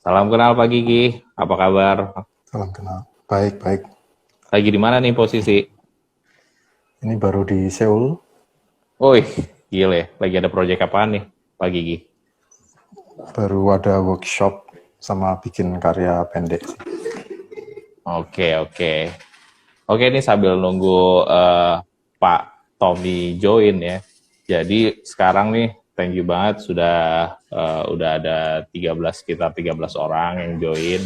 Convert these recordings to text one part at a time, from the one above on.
Salam kenal Pak Gigi, apa kabar? Salam kenal. Baik, baik. Lagi di mana nih posisi? Ini baru di Seoul, Wih, gile, lagi ada proyek apaan nih Pak Gigi? baru ada workshop sama bikin karya pendek sih. Oke. Oke, ini sambil nunggu Pak Tommy join ya. Jadi sekarang nih, thank you banget udah ada 13, sekitar 13 orang yang join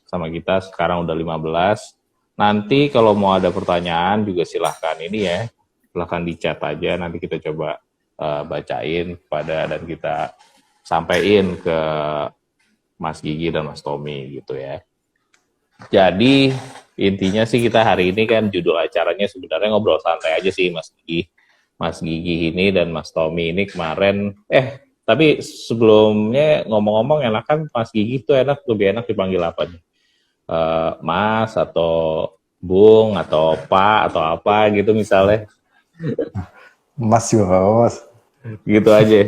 sama kita, sekarang udah 15. Nanti kalau mau ada pertanyaan juga silahkan ini ya, silahkan di chat aja, nanti kita coba bacain dan kita sampaikan ke Mas Gigi dan Mas Tommy gitu ya. Jadi intinya sih kita hari ini kan judul acaranya sebenarnya ngobrol santai aja sih Mas Gigi. Mas Gigi ini dan Mas Tommy ini kemarin, tapi sebelumnya ngomong-ngomong enakan Mas Gigi tuh lebih enak dipanggil apa nih? Mas atau Bung atau Pak atau apa gitu misalnya. Mas juga nggak apa, Mas. Gitu aja.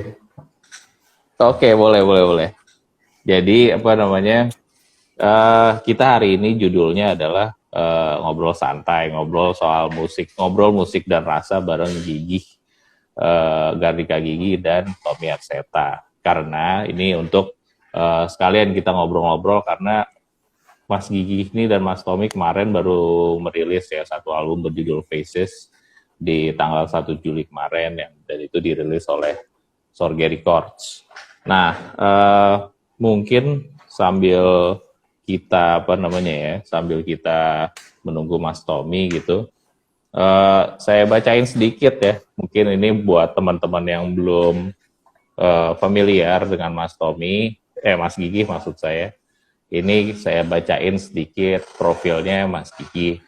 Oke, boleh. Jadi apa namanya? Kita hari ini judulnya adalah ngobrol santai, ngobrol soal musik, ngobrol musik dan rasa bareng Gigi, Gardika Gigi dan Tommy Arseta. Karena ini untuk sekalian kita ngobrol-ngobrol karena Mas Gigi ini dan Mas Tommy kemarin baru merilis ya satu album berjudul Faces di tanggal 1 Juli kemarin dan itu dirilis oleh Sorge Records. Nah, mungkin sambil kita sambil kita menunggu Mas Tommy gitu, saya bacain sedikit ya, mungkin ini buat teman-teman yang belum familiar dengan Mas Gigi maksud saya. Ini saya bacain sedikit profilnya Mas Gigi.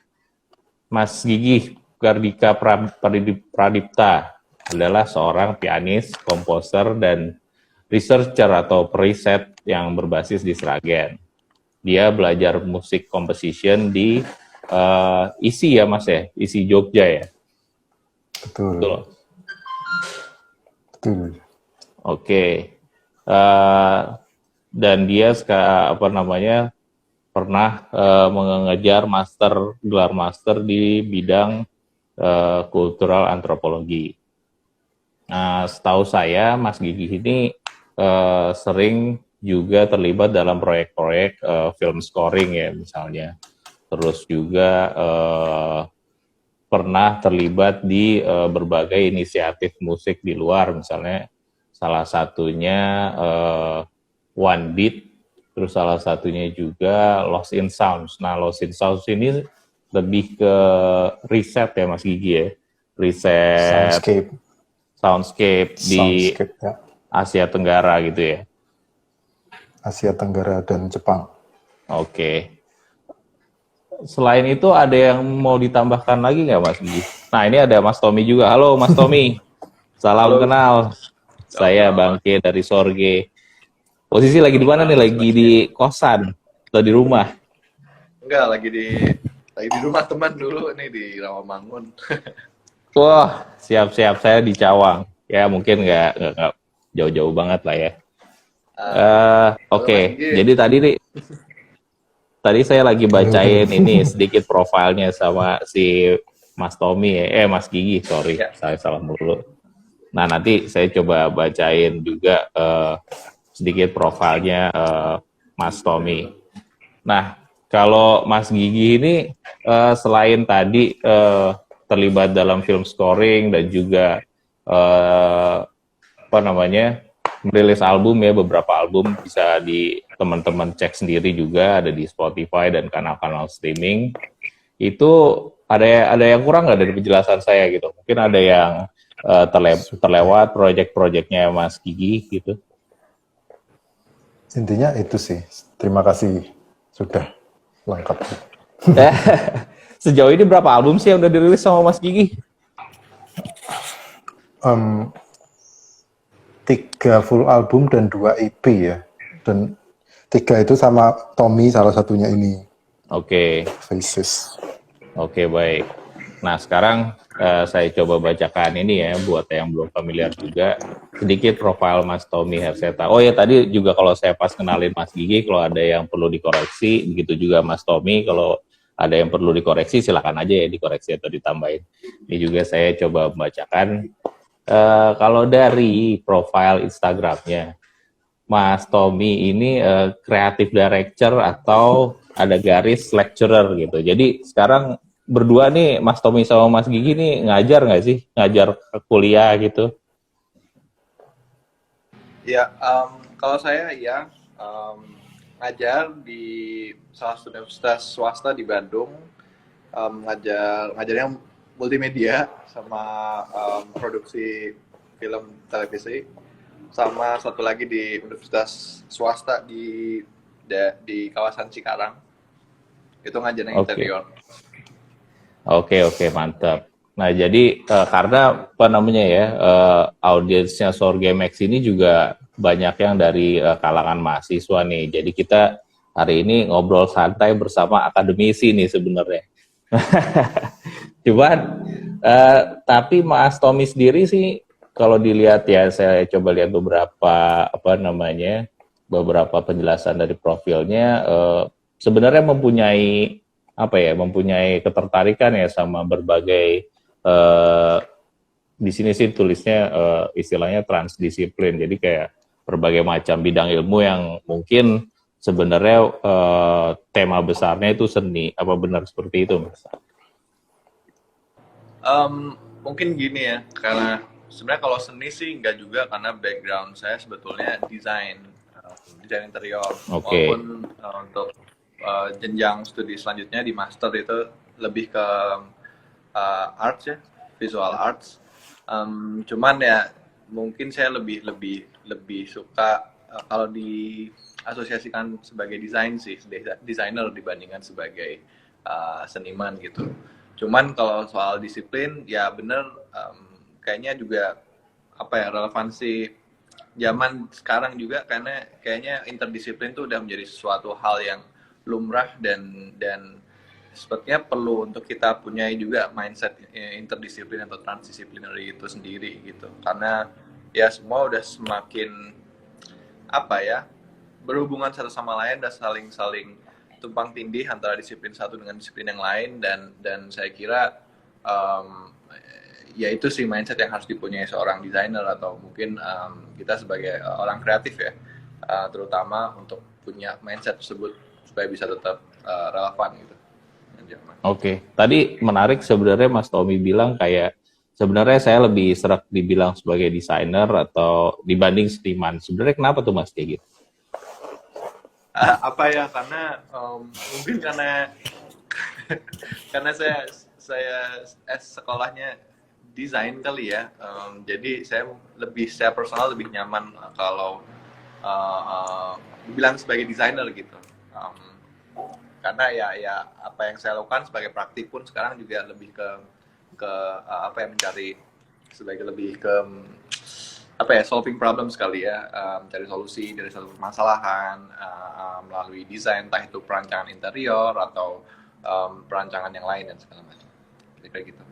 Mas Gigi Gardika Pradipta adalah seorang pianis, komposer, dan researcher atau periset yang berbasis di Sragen. Dia belajar musik composition di ISI ya Mas ya, ISI Jogja ya. Betul. Oke. Dan dia pernah mengejar gelar master di bidang kultural antropologi. Nah, setahu saya Mas Gigi ini sering juga terlibat dalam proyek-proyek film scoring ya misalnya. Terus juga pernah terlibat di berbagai inisiatif musik di luar, misalnya salah satunya One Beat, terus salah satunya juga Lost in Sounds. Nah, Lost in Sounds ini lebih ke riset ya Mas Gigi ya, riset soundscape di ya. Asia Tenggara gitu ya. Asia Tenggara dan Jepang. Oke. Selain itu ada yang mau ditambahkan lagi nggak Mas Gigi? Nah ini ada Mas Tommy juga. Halo Mas Tommy. Salam kenal. Saya Bangke dari Sorge. Posisi lagi di mana nih? Lagi di kosan atau di rumah? Enggak, lagi di rumah teman dulu nih di Rawamangun. Wah, siap. Saya di Cawang. Ya mungkin nggak jauh-jauh banget lah ya. Oke. Jadi tadi saya lagi bacain ini sedikit profilnya sama si Mas Tommy Mas Gigi, sorry, saya salah mulu. Nah nanti saya coba bacain juga sedikit profilnya Mas Tommy. Nah kalau Mas Gigi ini selain tadi terlibat dalam film scoring dan juga merilis album ya, beberapa album bisa di teman-teman cek sendiri juga, ada di Spotify dan kanal-kanal streaming. Itu ada yang kurang nggak dari penjelasan saya gitu? Mungkin ada yang terlewat proyek-proyeknya Mas Gigi gitu. Intinya itu sih. Terima kasih sudah lengkap. Sejauh ini berapa album sih yang udah dirilis sama Mas Gigi? 3 full album dan 2 EP ya. Dan 3 itu sama Tommy, salah satunya ini. Oke. Faces. Oke, baik. Nah, sekarang saya coba bacakan ini ya, buat yang belum familiar juga, sedikit profil Mas Tommy Herseta. Oh ya, tadi juga kalau saya pas kenalin Mas Gigi, kalau ada yang perlu dikoreksi, begitu juga Mas Tommy, kalau ada yang perlu dikoreksi, silakan aja ya dikoreksi atau ditambahin. Ini juga saya coba membacakan. Kalau dari profil Instagramnya, Mas Tommy ini creative director atau ada garis lecturer gitu. Jadi sekarang berdua nih Mas Tommy sama Mas Gigi nih ngajar nggak sih? Ngajar kuliah gitu? Ya, kalau saya ya ngajar di salah satu universitas swasta di Bandung, ngajarnya multimedia sama produksi film televisi, sama satu lagi di universitas swasta di kawasan Cikarang, itu ngajarnya interior. Oke, mantap. Nah, jadi karena apa namanya ya, audiensnya Sorgamex ini juga banyak yang dari kalangan mahasiswa nih. Jadi kita hari ini ngobrol santai bersama akademisi nih sebenarnya. Cuman, tapi Mas Tommy sendiri sih, kalau dilihat ya, saya coba lihat beberapa apa namanya, beberapa penjelasan dari profilnya, sebenarnya mempunyai apa ya, mempunyai ketertarikan ya sama berbagai di sini sih tulisnya istilahnya transdisiplin. Jadi kayak berbagai macam bidang ilmu yang mungkin sebenarnya tema besarnya itu seni. Apa benar seperti itu, Mas? Mungkin gini ya, karena sebenarnya kalau seni sih enggak juga, karena background saya sebetulnya desain interior. Oke. Walaupun untuk jenjang studi selanjutnya di master itu lebih ke arts ya, visual arts. Cuman ya mungkin saya lebih suka kalau diasosiasikan sebagai desain sih, desainer dibandingkan sebagai seniman gitu. Cuman kalau soal disiplin ya bener, kayaknya juga apa ya, relevansi zaman sekarang juga, karena kayaknya interdisiplin itu udah menjadi sesuatu hal yang lumrah dan sepertinya perlu untuk kita punya juga mindset interdisiplin atau transdisciplinary itu sendiri gitu, karena ya semua udah semakin apa ya, berhubungan satu sama lain dan saling tumpang tindih antara disiplin satu dengan disiplin yang lain, dan saya kira ya itu sih mindset yang harus dipunyai seorang desainer atau mungkin kita sebagai orang kreatif ya, terutama untuk punya mindset tersebut supaya bisa tetap relevan gitu. Oke, tadi menarik sebenarnya Mas Tommy bilang kayak sebenarnya saya lebih serak dibilang sebagai desainer atau dibanding seniman. Sebenarnya kenapa tuh Mas kayak gitu? Apa ya, karena mungkin karena saya sekolahnya desain kali ya, jadi saya personal lebih nyaman kalau dibilang sebagai desainer gitu, karena ya apa yang saya lakukan sebagai praktik pun sekarang juga lebih ke apa ya, mencari sebagai lebih ke apa ya, solving problem sekali ya, mencari solusi dari satu permasalahan melalui desain, entah itu perancangan interior atau perancangan yang lain dan segala macam, kayak gitu.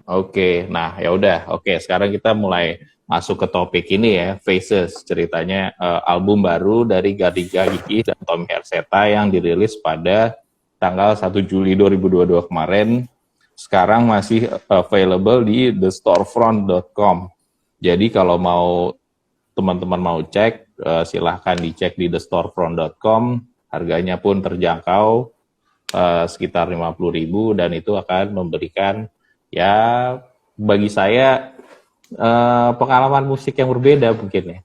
Oke, nah ya udah. Oke, sekarang kita mulai masuk ke topik ini ya, Faces. Ceritanya album baru dari Gardiga Gigi dan Tommy Herseta yang dirilis pada tanggal 1 Juli 2022 kemarin. Sekarang masih available di thestorefront.com. Jadi kalau mau teman-teman mau cek, silahkan dicek di thestorefront.com. Harganya pun terjangkau, sekitar 50.000, dan itu akan memberikan ya bagi saya pengalaman musik yang berbeda mungkin ya.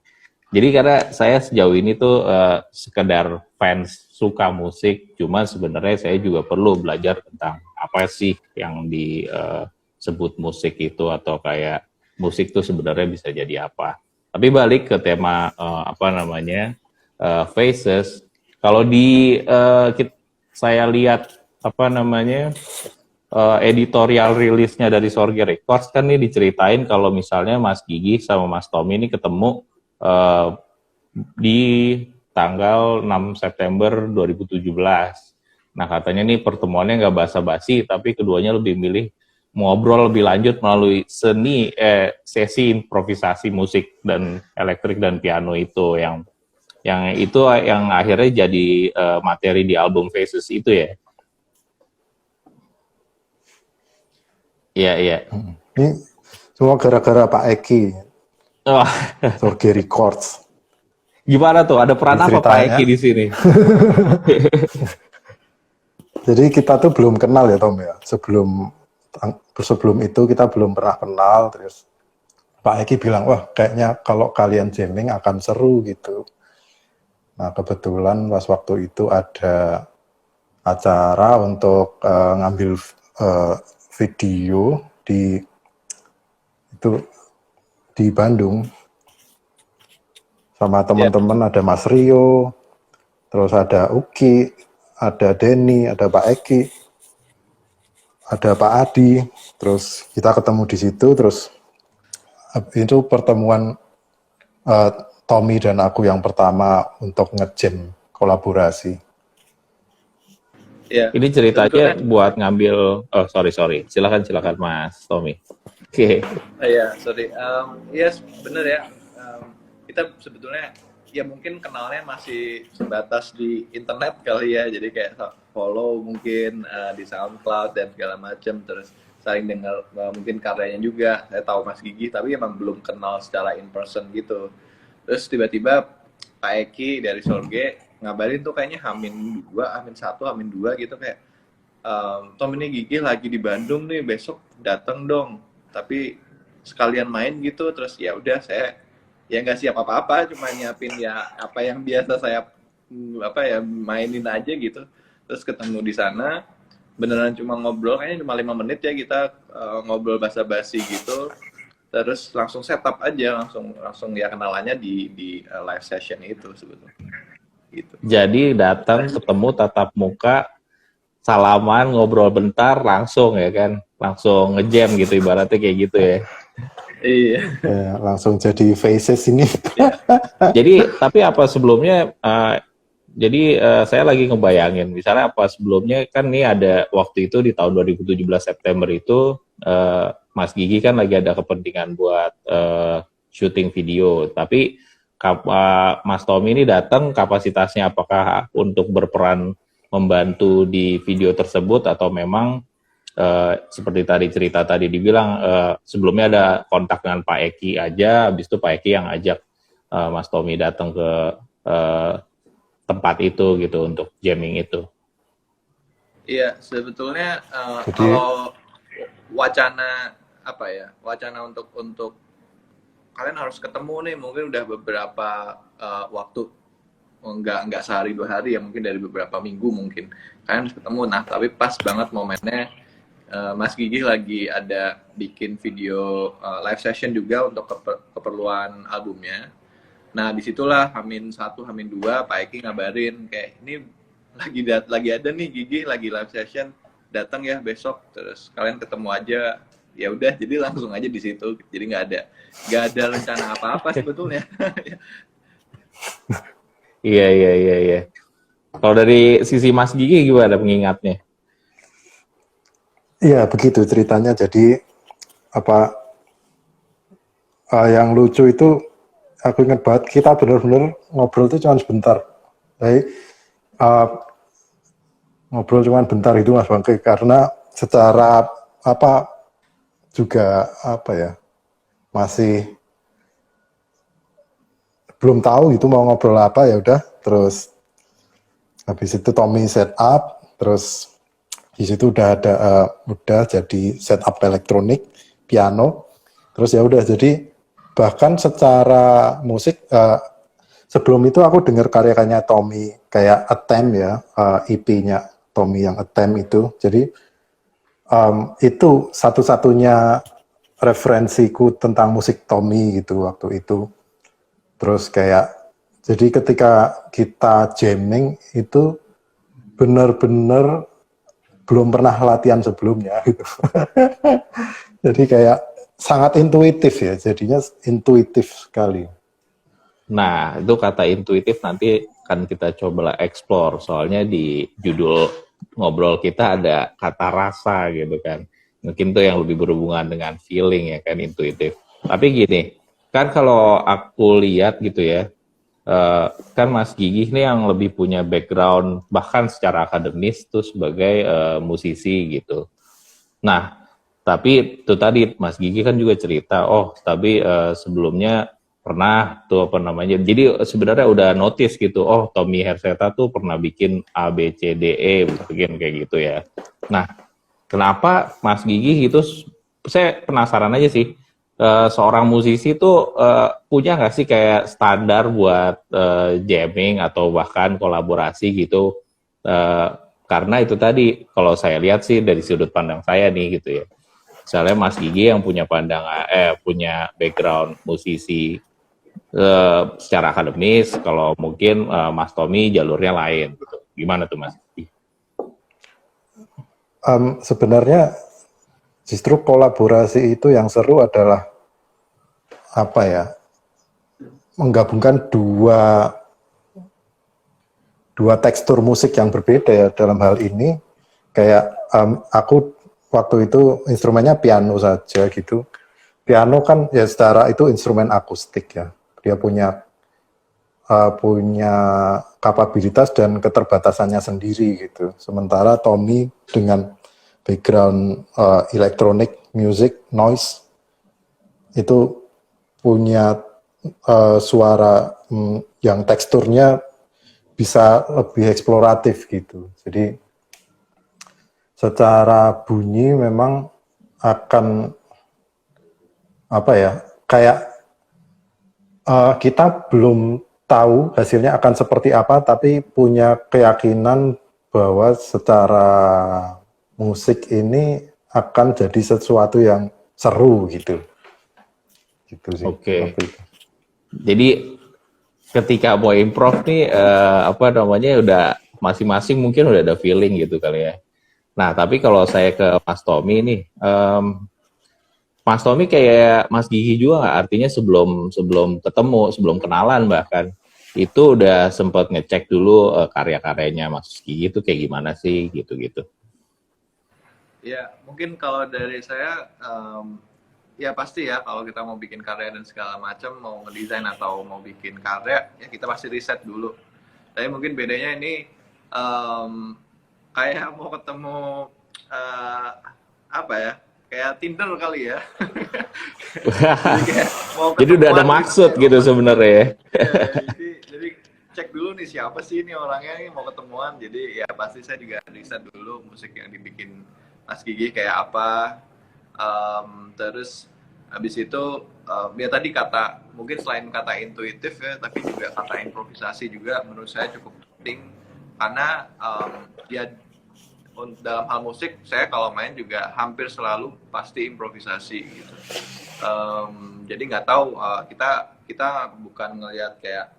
Jadi karena saya sejauh ini tuh sekedar fans suka musik, cuman sebenarnya saya juga perlu belajar tentang apa sih yang disebut musik itu, atau kayak musik tuh sebenarnya bisa jadi apa. Tapi balik ke tema apa namanya, Faces. Kalau saya lihat apa namanya, editorial rilisnya dari Sorge Records kan nih diceritain kalau misalnya Mas Gigi sama Mas Tommy ini ketemu di tanggal 6 September 2017. Nah katanya nih pertemuannya nggak basa-basi, tapi keduanya lebih milih ngobrol lebih lanjut melalui sesi improvisasi musik dan elektrik dan piano itu yang itu yang akhirnya jadi materi di album Faces itu ya. Iya, iya. Ini semua gara-gara Pak Eki, Wah, Sorge Records. gimana tuh? Ada peran apa Pak Ceritanya. Eki di sini? Jadi kita tuh belum kenal ya Tom ya. Sebelum itu kita belum pernah kenal. Terus Pak Eki bilang, wah kayaknya kalau kalian jamming akan seru gitu. Nah kebetulan pas waktu itu ada acara untuk ngambil video di Bandung sama teman-teman. Ada Mas Rio, terus ada Uki, ada Denny, ada Pak Eki, ada Pak Adi. Terus kita ketemu di situ. Terus itu pertemuan Tommy dan aku yang pertama untuk nge-jam kolaborasi. Ya, Ini ceritanya sebetulnya- buat ngambil, sorry, silakan Mas Tommy. Oke. Iya, sorry. Yes, bener ya. Kita sebetulnya ya mungkin kenalnya masih sebatas di internet kali ya. Jadi kayak follow mungkin di SoundCloud dan segala macam. Terus saling dengar mungkin karyanya juga. Saya tahu Mas Gigi, tapi emang belum kenal secara in person gitu. Terus tiba-tiba Pak Eki dari Sorge ngabarin tuh kayaknya H-2, H-1, H-2 gitu kayak Tom ini Gigi lagi di Bandung nih, besok datang dong. Tapi sekalian main gitu. Terus ya udah saya ya nggak siap apa-apa, cuma nyiapin ya apa yang biasa saya mainin aja gitu. Terus ketemu di sana beneran cuma ngobrol, kayaknya cuma 5 menit ya kita ngobrol basa-basi gitu. Terus langsung setup aja, langsung ya kenalannya di live session itu sebetulnya. Gitu. Jadi datang ketemu tatap muka, salaman, ngobrol bentar, langsung ya kan, langsung ngejam gitu ibaratnya kayak gitu ya. Iya. Ya, langsung jadi Faces ini. Jadi tapi apa sebelumnya? Saya lagi ngebayangin, misalnya apa sebelumnya kan nih ada waktu itu di tahun 2017 September itu Mas Gigi kan lagi ada kepentingan buat syuting video, tapi Mas Tommy ini datang kapasitasnya apakah untuk berperan membantu di video tersebut atau memang seperti tadi cerita tadi dibilang sebelumnya ada kontak dengan Pak Eki aja, habis itu Pak Eki yang ajak Mas Tommy datang ke tempat itu gitu untuk jamming itu. Iya, sebetulnya kalau wacana untuk kalian harus ketemu nih, mungkin udah beberapa waktu, nggak sehari 2 hari ya, mungkin dari beberapa minggu mungkin kalian harus ketemu. Nah tapi pas banget momennya Mas Gigi lagi ada bikin video live session juga untuk keperluan albumnya. Nah disitulah H-1, H-2 Pak Eki ngabarin kayak ini lagi ada nih Gigi lagi live session, datang ya besok, terus kalian ketemu aja. Ya udah, jadi langsung aja di situ. Jadi nggak ada rencana apa-apa sebetulnya. Iya. Kalau dari sisi Mas Gigi gimana pengingatnya? Iya begitu ceritanya. Jadi yang lucu itu aku ingat banget, kita benar-benar ngobrol itu cuma sebentar. Jadi ngobrol cuma bentar itu Mas Bangke, karena secara masih belum tahu gitu mau ngobrol apa. Ya udah, terus habis itu Tommy set up, terus di situ udah jadi setup elektronik, piano, terus ya udah. Jadi bahkan secara musik sebelum itu aku dengar karya-karyanya Tommy kayak Attempt ya, EP-nya Tommy yang Attempt itu. Jadi itu satu-satunya referensiku tentang musik Tommy gitu waktu itu. Terus jadi ketika kita jamming itu benar-benar belum pernah latihan sebelumnya gitu. Jadi kayak sangat intuitif ya, jadinya intuitif sekali. Nah, itu kata intuitif nanti kan kita coba explore, soalnya di judul ngobrol kita ada kata rasa gitu kan. Mungkin tuh yang lebih berhubungan dengan feeling ya kan, intuitif. Tapi gini, kan kalau aku lihat gitu ya, kan Mas Gigi ini yang lebih punya background bahkan secara akademis tuh sebagai musisi gitu. Nah, tapi itu tadi Mas Gigi kan juga cerita, oh tapi sebelumnya pernah tuh apa namanya, jadi sebenarnya udah notice gitu, oh Tommy Herseta tuh pernah bikin A, B, C, D, E, mungkin kayak gitu ya. Nah, kenapa Mas Gigi gitu, saya penasaran aja sih, seorang musisi tuh punya nggak sih kayak standar buat jamming atau bahkan kolaborasi gitu, Eh, karena itu tadi kalau saya lihat sih dari sudut pandang saya nih gitu ya. Misalnya Mas Gigi yang punya punya background musisi secara akademis, kalau mungkin Mas Tommy jalurnya lain gitu. Gimana tuh Mas Gigi? Sebenarnya justru kolaborasi itu yang seru adalah apa ya, menggabungkan dua tekstur musik yang berbeda ya. Dalam hal ini kayak aku waktu itu instrumennya piano saja gitu. Piano kan ya secara itu instrumen akustik ya, dia punya kapabilitas dan keterbatasannya sendiri gitu. Sementara Tommy dengan background electronic music, noise, itu punya suara yang teksturnya bisa lebih eksploratif gitu. Jadi secara bunyi memang akan apa ya, kayak kita belum tahu hasilnya akan seperti apa, tapi punya keyakinan bahwa secara musik ini akan jadi sesuatu yang seru gitu. Gitu sih. Oke. Jadi ketika mau improv nih apa namanya udah masing-masing mungkin udah ada feeling gitu kali ya. Nah, tapi kalau saya ke Mas Tommy nih, Mas Tommy kayak Mas Gigi juga nggak? Artinya sebelum ketemu, sebelum kenalan bahkan itu udah sempat ngecek dulu karya-karyanya Mas Gigi itu kayak gimana sih gitu-gitu. Ya, mungkin kalau dari saya, ya pasti ya kalau kita mau bikin karya dan segala macam, mau ngedesain atau mau bikin karya, ya kita pasti riset dulu. Tapi mungkin bedanya ini kayak mau ketemu apa ya? Kayak Tinder kali ya. Jadi udah ada maksud gitu sebenarnya ya. Jadi cek dulu nih siapa sih ini orangnya nih mau ketemuan. Jadi ya pasti saya juga riset dulu musik yang dibikin Mas Gigi kayak apa. Terus habis itu ya tadi kata mungkin selain kata intuitif ya, tapi juga kata improvisasi juga menurut saya cukup penting karena ya dalam hal musik saya kalau main juga hampir selalu pasti improvisasi gitu. Jadi nggak tahu kita bukan ngelihat kayak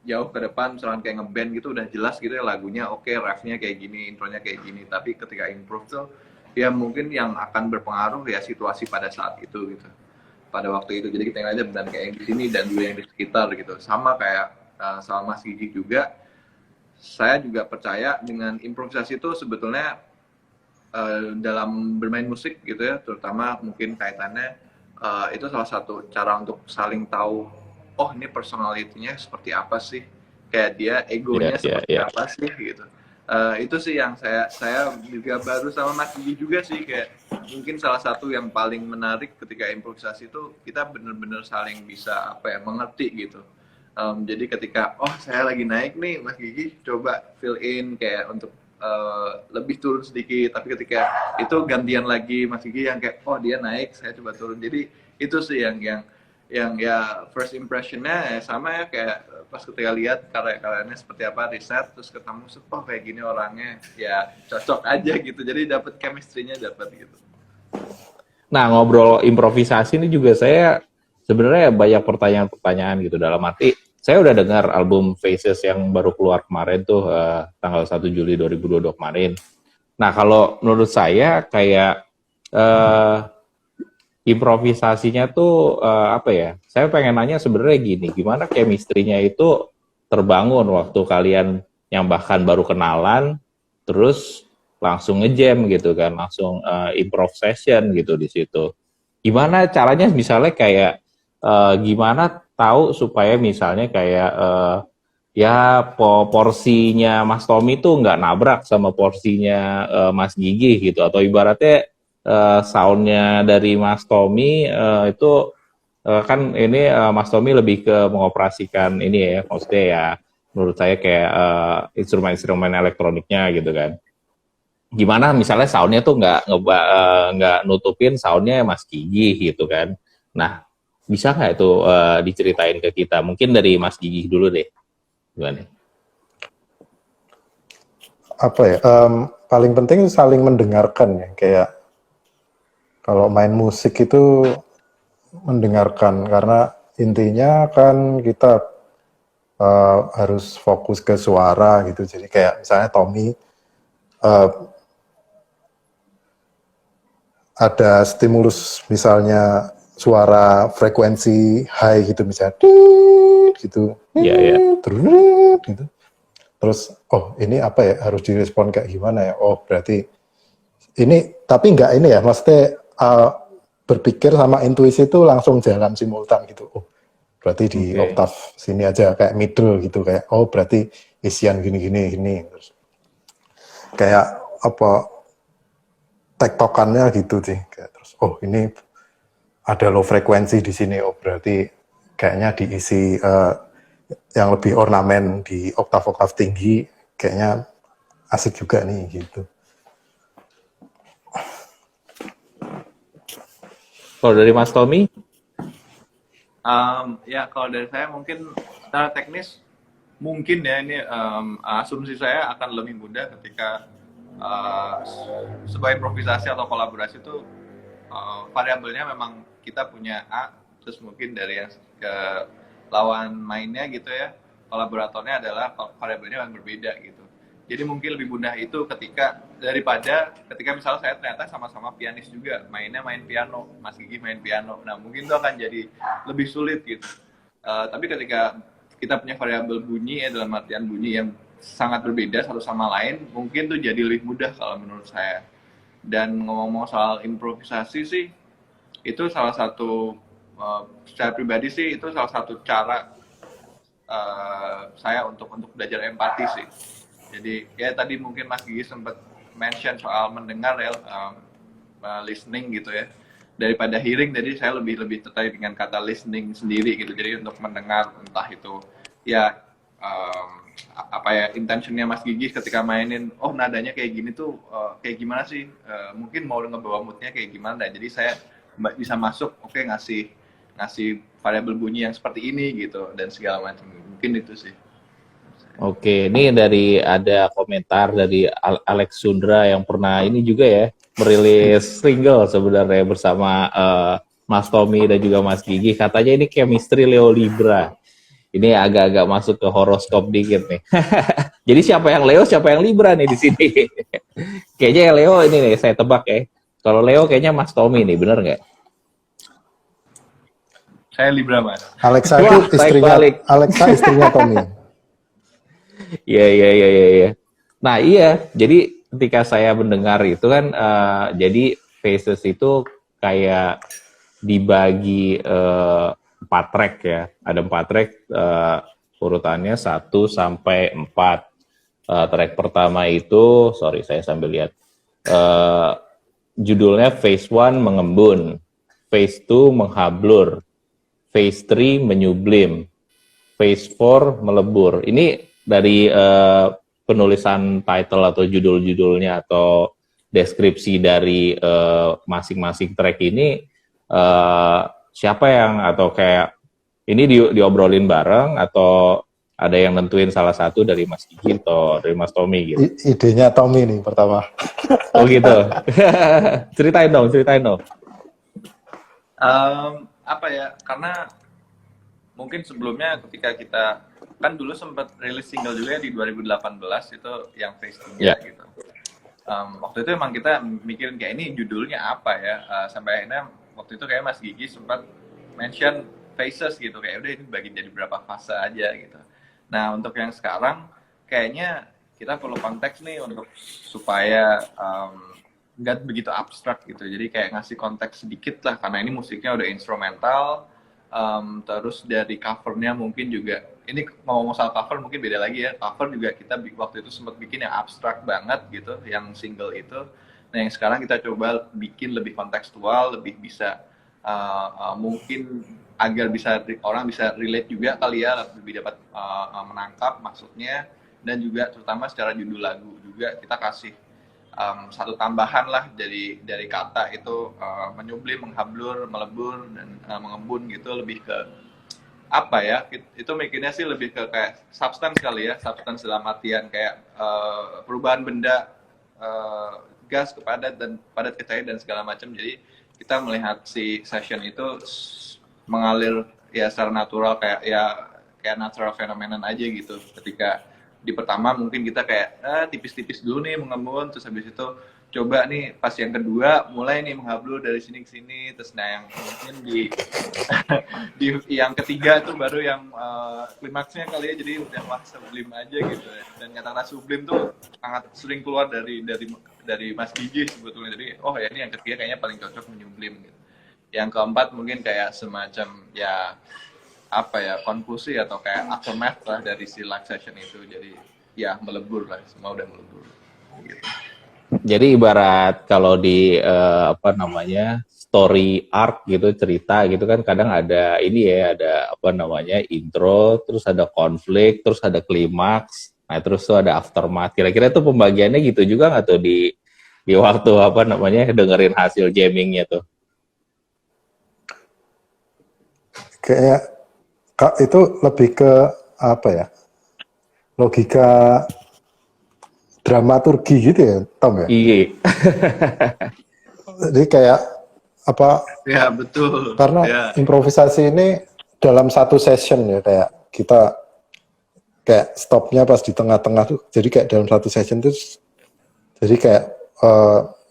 jauh ke depan misalkan kayak ngeband gitu udah jelas gitu ya lagunya oke, refnya kayak gini, intronya kayak gini, tapi ketika improv tuh ya mungkin yang akan berpengaruh ya situasi pada saat itu gitu, pada waktu itu. Jadi kita yang aja dan kayak yang di sini dan dulu yang di sekitar gitu, sama kayak sama Mas Gigi juga. Saya juga percaya dengan improvisasi itu sebetulnya dalam bermain musik gitu ya, terutama mungkin kaitannya itu salah satu cara untuk saling tahu, oh ini personality-nya seperti apa sih, kayak dia egonya seperti apa sih gitu. Itu sih yang saya juga baru sama Mas Gigi juga sih, kayak mungkin salah satu yang paling menarik ketika improvisasi itu kita benar-benar saling bisa apa ya mengerti gitu. Jadi ketika oh saya lagi naik nih, Mas Gigi coba fill in kayak untuk lebih turun sedikit, tapi ketika itu gantian lagi Mas Gigi yang kayak oh dia naik saya coba turun. Jadi itu sih yang ya first impressionnya ya sama ya kayak pas ketika lihat karya-karyanya seperti apa, riset terus ketemu oh kayak gini orangnya ya cocok aja gitu, jadi dapat chemistry-nya dapat gitu. Nah, ngobrol improvisasi ini juga saya sebenarnya banyak pertanyaan-pertanyaan gitu, dalam arti saya udah dengar album Faces yang baru keluar kemarin tuh tanggal 1 Juli 2022 kemarin. Nah, kalau menurut saya kayak improvisasinya tuh apa ya? Saya pengen nanya sebenarnya gini, gimana chemistry-nya itu terbangun waktu kalian yang bahkan baru kenalan, terus langsung ngejam gitu kan, langsung improv session gitu di situ. Gimana caranya misalnya kayak gimana tahu supaya misalnya kayak ya porsinya Mas Tommy tuh nggak nabrak sama porsinya Mas Gigi gitu, atau ibaratnya soundnya dari Mas Tommy itu kan ini Mas Tommy lebih ke mengoperasikan ini ya, maksudnya ya menurut saya kayak instrumen-instrumen elektroniknya gitu kan. Gimana misalnya soundnya tuh nggak nutupin soundnya Mas Gigi gitu kan. Nah, bisa nggak itu diceritain ke kita? Mungkin dari Mas Gigi dulu deh. Gimana? Apa ya? Paling penting saling mendengarkan ya. Kayak kalau main musik itu mendengarkan, karena intinya kan kita harus fokus ke suara gitu. Jadi kayak misalnya Tommy ada stimulus misalnya suara frekuensi high gitu misalnya gitu, Ya, ya. gitu. Terus oh ini apa ya, harus direspon kayak gimana ya? Oh berarti ini, tapi nggak ini ya, maksudnya berpikir sama intuisi itu langsung jalan simultan gitu. Oh berarti di Oke. oktav sini aja kayak middle gitu, kayak oh berarti isian gini. Terus kayak apa, tektokannya gitu sih. Kayak terus oh ini ada low frekuensi di sini, oh berarti kayaknya diisi yang lebih ornamen di oktav-oktav tinggi, kayaknya asik juga nih gitu. Kalau dari Mas Tommy? Ya kalau dari saya mungkin secara teknis mungkin ya ini asumsi saya akan lebih mudah ketika sebuah improvisasi atau kolaborasi itu variabelnya memang kita punya A, terus mungkin dari yang ke lawan mainnya gitu ya, kolaboratornya adalah variabelnya yang berbeda gitu. Jadi mungkin lebih mudah itu daripada ketika misalnya saya ternyata sama-sama pianis juga, mainnya main piano, Mas Gigi main piano. Nah mungkin itu akan jadi lebih sulit gitu. Tapi ketika kita punya variabel bunyi ya, dalam artian bunyi yang sangat berbeda satu sama lain, mungkin tuh jadi lebih mudah kalau menurut saya. Dan ngomong-ngomong soal improvisasi sih, itu salah satu secara pribadi sih itu salah satu cara saya untuk belajar empati sih. Jadi ya tadi mungkin Mas Gigi sempat mention soal mendengar ya, listening gitu ya. Daripada hearing, jadi saya lebih tertarik dengan kata listening sendiri gitu. Jadi untuk mendengar, entah itu ya apa ya intentionnya Mas Gigi ketika mainin, oh nadanya kayak gini tuh kayak gimana sih, mungkin mau ngebawa moodnya kayak gimana. Jadi saya bisa masuk, oke, ngasih variabel bunyi yang seperti ini gitu dan segala macam. Mungkin itu sih. Oke, ini dari ada komentar dari Alex Sundra yang pernah ini juga ya, merilis single sebenarnya bersama Mas Tommy dan juga Mas Gigi. Katanya ini chemistry Leo Libra. Ini agak-agak masuk ke horoskop dikit nih. Jadi siapa yang Leo, siapa yang Libra nih di sini? Kayaknya yang Leo ini nih, saya tebak ya. Kalau Leo kayaknya Mas Tommy nih, bener nggak? Saya Libra, Mas. Alexa Wah, itu istrinya, balik. Alexa istrinya Tommy. Iya. Nah iya, jadi ketika saya mendengar itu kan, jadi Faces itu kayak dibagi 4 track ya. Ada 4 track, urutannya 1 sampai 4. Track pertama itu, sorry saya sambil lihat, judulnya Phase 1 mengembun, Phase 2 menghablur, Phase 3 menyublim, Phase 4 melebur. Ini dari penulisan title atau judul-judulnya atau deskripsi dari masing-masing track ini, siapa yang, atau kayak ini diobrolin bareng atau ada yang nentuin salah satu dari Mas Gigi atau dari Mas Tommy gitu? Idenya Tommy nih pertama. Oh gitu. Ceritain dong. Apa ya, karena mungkin sebelumnya ketika kita kan dulu sempat rilis single juga di 2018 itu yang Phase 3 Ya. gitu. Waktu itu emang kita mikirin kayak ini judulnya apa ya, sampai akhirnya waktu itu kayak Mas Gigi sempat mention phases gitu, kayak udah ini bagi jadi berapa fase aja gitu. Nah untuk yang sekarang kayaknya kita perlu konteks nih untuk supaya nggak begitu abstrak gitu. Jadi kayak ngasih konteks sedikit lah, karena ini musiknya udah instrumental. Terus dari covernya mungkin juga, ini ngomong soal cover mungkin beda lagi ya. Cover juga kita waktu itu sempat bikin yang abstrak banget gitu, yang single itu. Nah yang sekarang kita coba bikin lebih kontekstual, lebih bisa mungkin agar bisa orang bisa relate juga kali ya, lebih dapat menangkap maksudnya. Dan juga terutama secara judul lagu juga kita kasih satu tambahan lah dari kata itu, menyublim, menghablur, melebur, dan mengebun gitu, lebih ke apa ya, itu mikirnya sih lebih ke kayak substance kali ya, substance dalam artian kayak perubahan benda, gas ke padat dan padat ke cair dan segala macam. Jadi kita melihat si session itu mengalir ya secara natural, kayak natural phenomenon aja gitu. Ketika di pertama mungkin kita kayak tipis-tipis dulu nih mengembun, terus habis itu coba nih pas yang kedua mulai nih menghablur dari sini ke sini, terus nah yang mungkin di yang ketiga tuh baru yang klimaksnya kali ya, jadi udah wah sublim aja gitu. Dan kata-kata sublim tuh sangat sering keluar dari Mas Gigi sebetulnya. Jadi oh ya ini yang ketiga kayaknya paling cocok menyublim gitu. Yang keempat mungkin kayak semacam ya apa ya, konfusi atau kayak aftermath lah dari si live session itu. Jadi ya melebur lah, semua udah melebur gitu. Jadi ibarat kalau di apa namanya story arc gitu, cerita gitu kan, kadang ada ini ya, ada apa namanya intro, terus ada konflik, terus ada klimaks, nah terus tuh ada aftermath. Kira-kira tuh pembagiannya gitu juga nggak tuh di waktu apa namanya dengerin hasil jammingnya tuh? Kayak Kak, itu lebih ke apa ya? Logika dramaturgi gitu ya, Tom ya? Iya. Jadi kayak apa? Ya betul. Karena Ya. improvisasi ini dalam satu session ya, kayak kita kayak stopnya pas di tengah-tengah tuh. Jadi kayak dalam satu session tuh, jadi kayak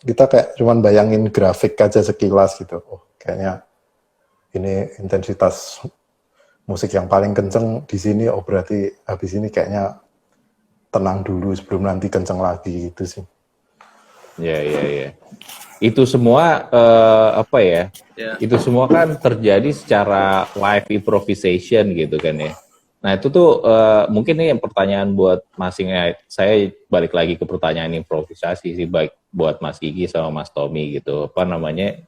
kita kayak cuman bayangin grafik aja sekilas gitu. Oh, kayaknya ini intensitas musik yang paling kenceng di sini, oh berarti habis ini kayaknya tenang dulu sebelum nanti kenceng lagi gitu sih. Ya. Itu semua apa ya? Ya. Itu semua kan terjadi secara live improvisation gitu kan ya. Nah itu tuh mungkin nih pertanyaan buat masing-masing. Saya balik lagi ke pertanyaan improvisasi sih, baik buat Mas Gigi sama Mas Tommy gitu. Apa namanya?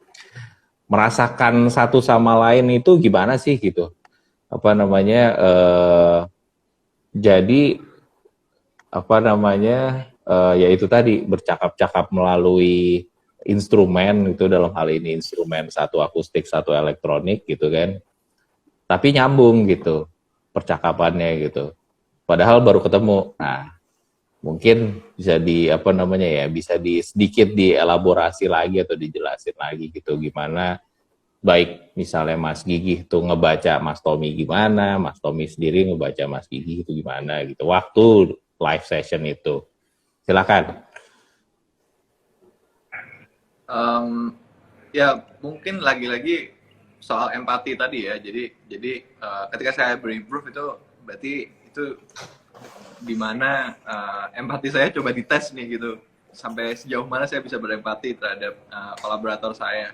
Merasakan satu sama lain itu gimana sih gitu? Apa namanya? Jadi apa namanya? Ya itu tadi bercakap-cakap melalui instrumen itu, dalam hal ini instrumen satu akustik satu elektronik gitu kan, tapi nyambung gitu percakapannya gitu, padahal baru ketemu. Nah mungkin bisa di apa namanya ya, bisa sedikit dielaborasi lagi atau dijelasin lagi gitu, gimana baik misalnya Mas Gigi tuh ngebaca Mas Tommy gimana, Mas Tommy sendiri ngebaca Mas Gigi itu gimana gitu waktu live session itu. Silakan. Ya mungkin lagi-lagi soal empati tadi ya. Jadi ketika saya berimprove itu berarti itu dimana empati saya coba dites nih gitu, sampai sejauh mana saya bisa berempati terhadap kolaborator saya.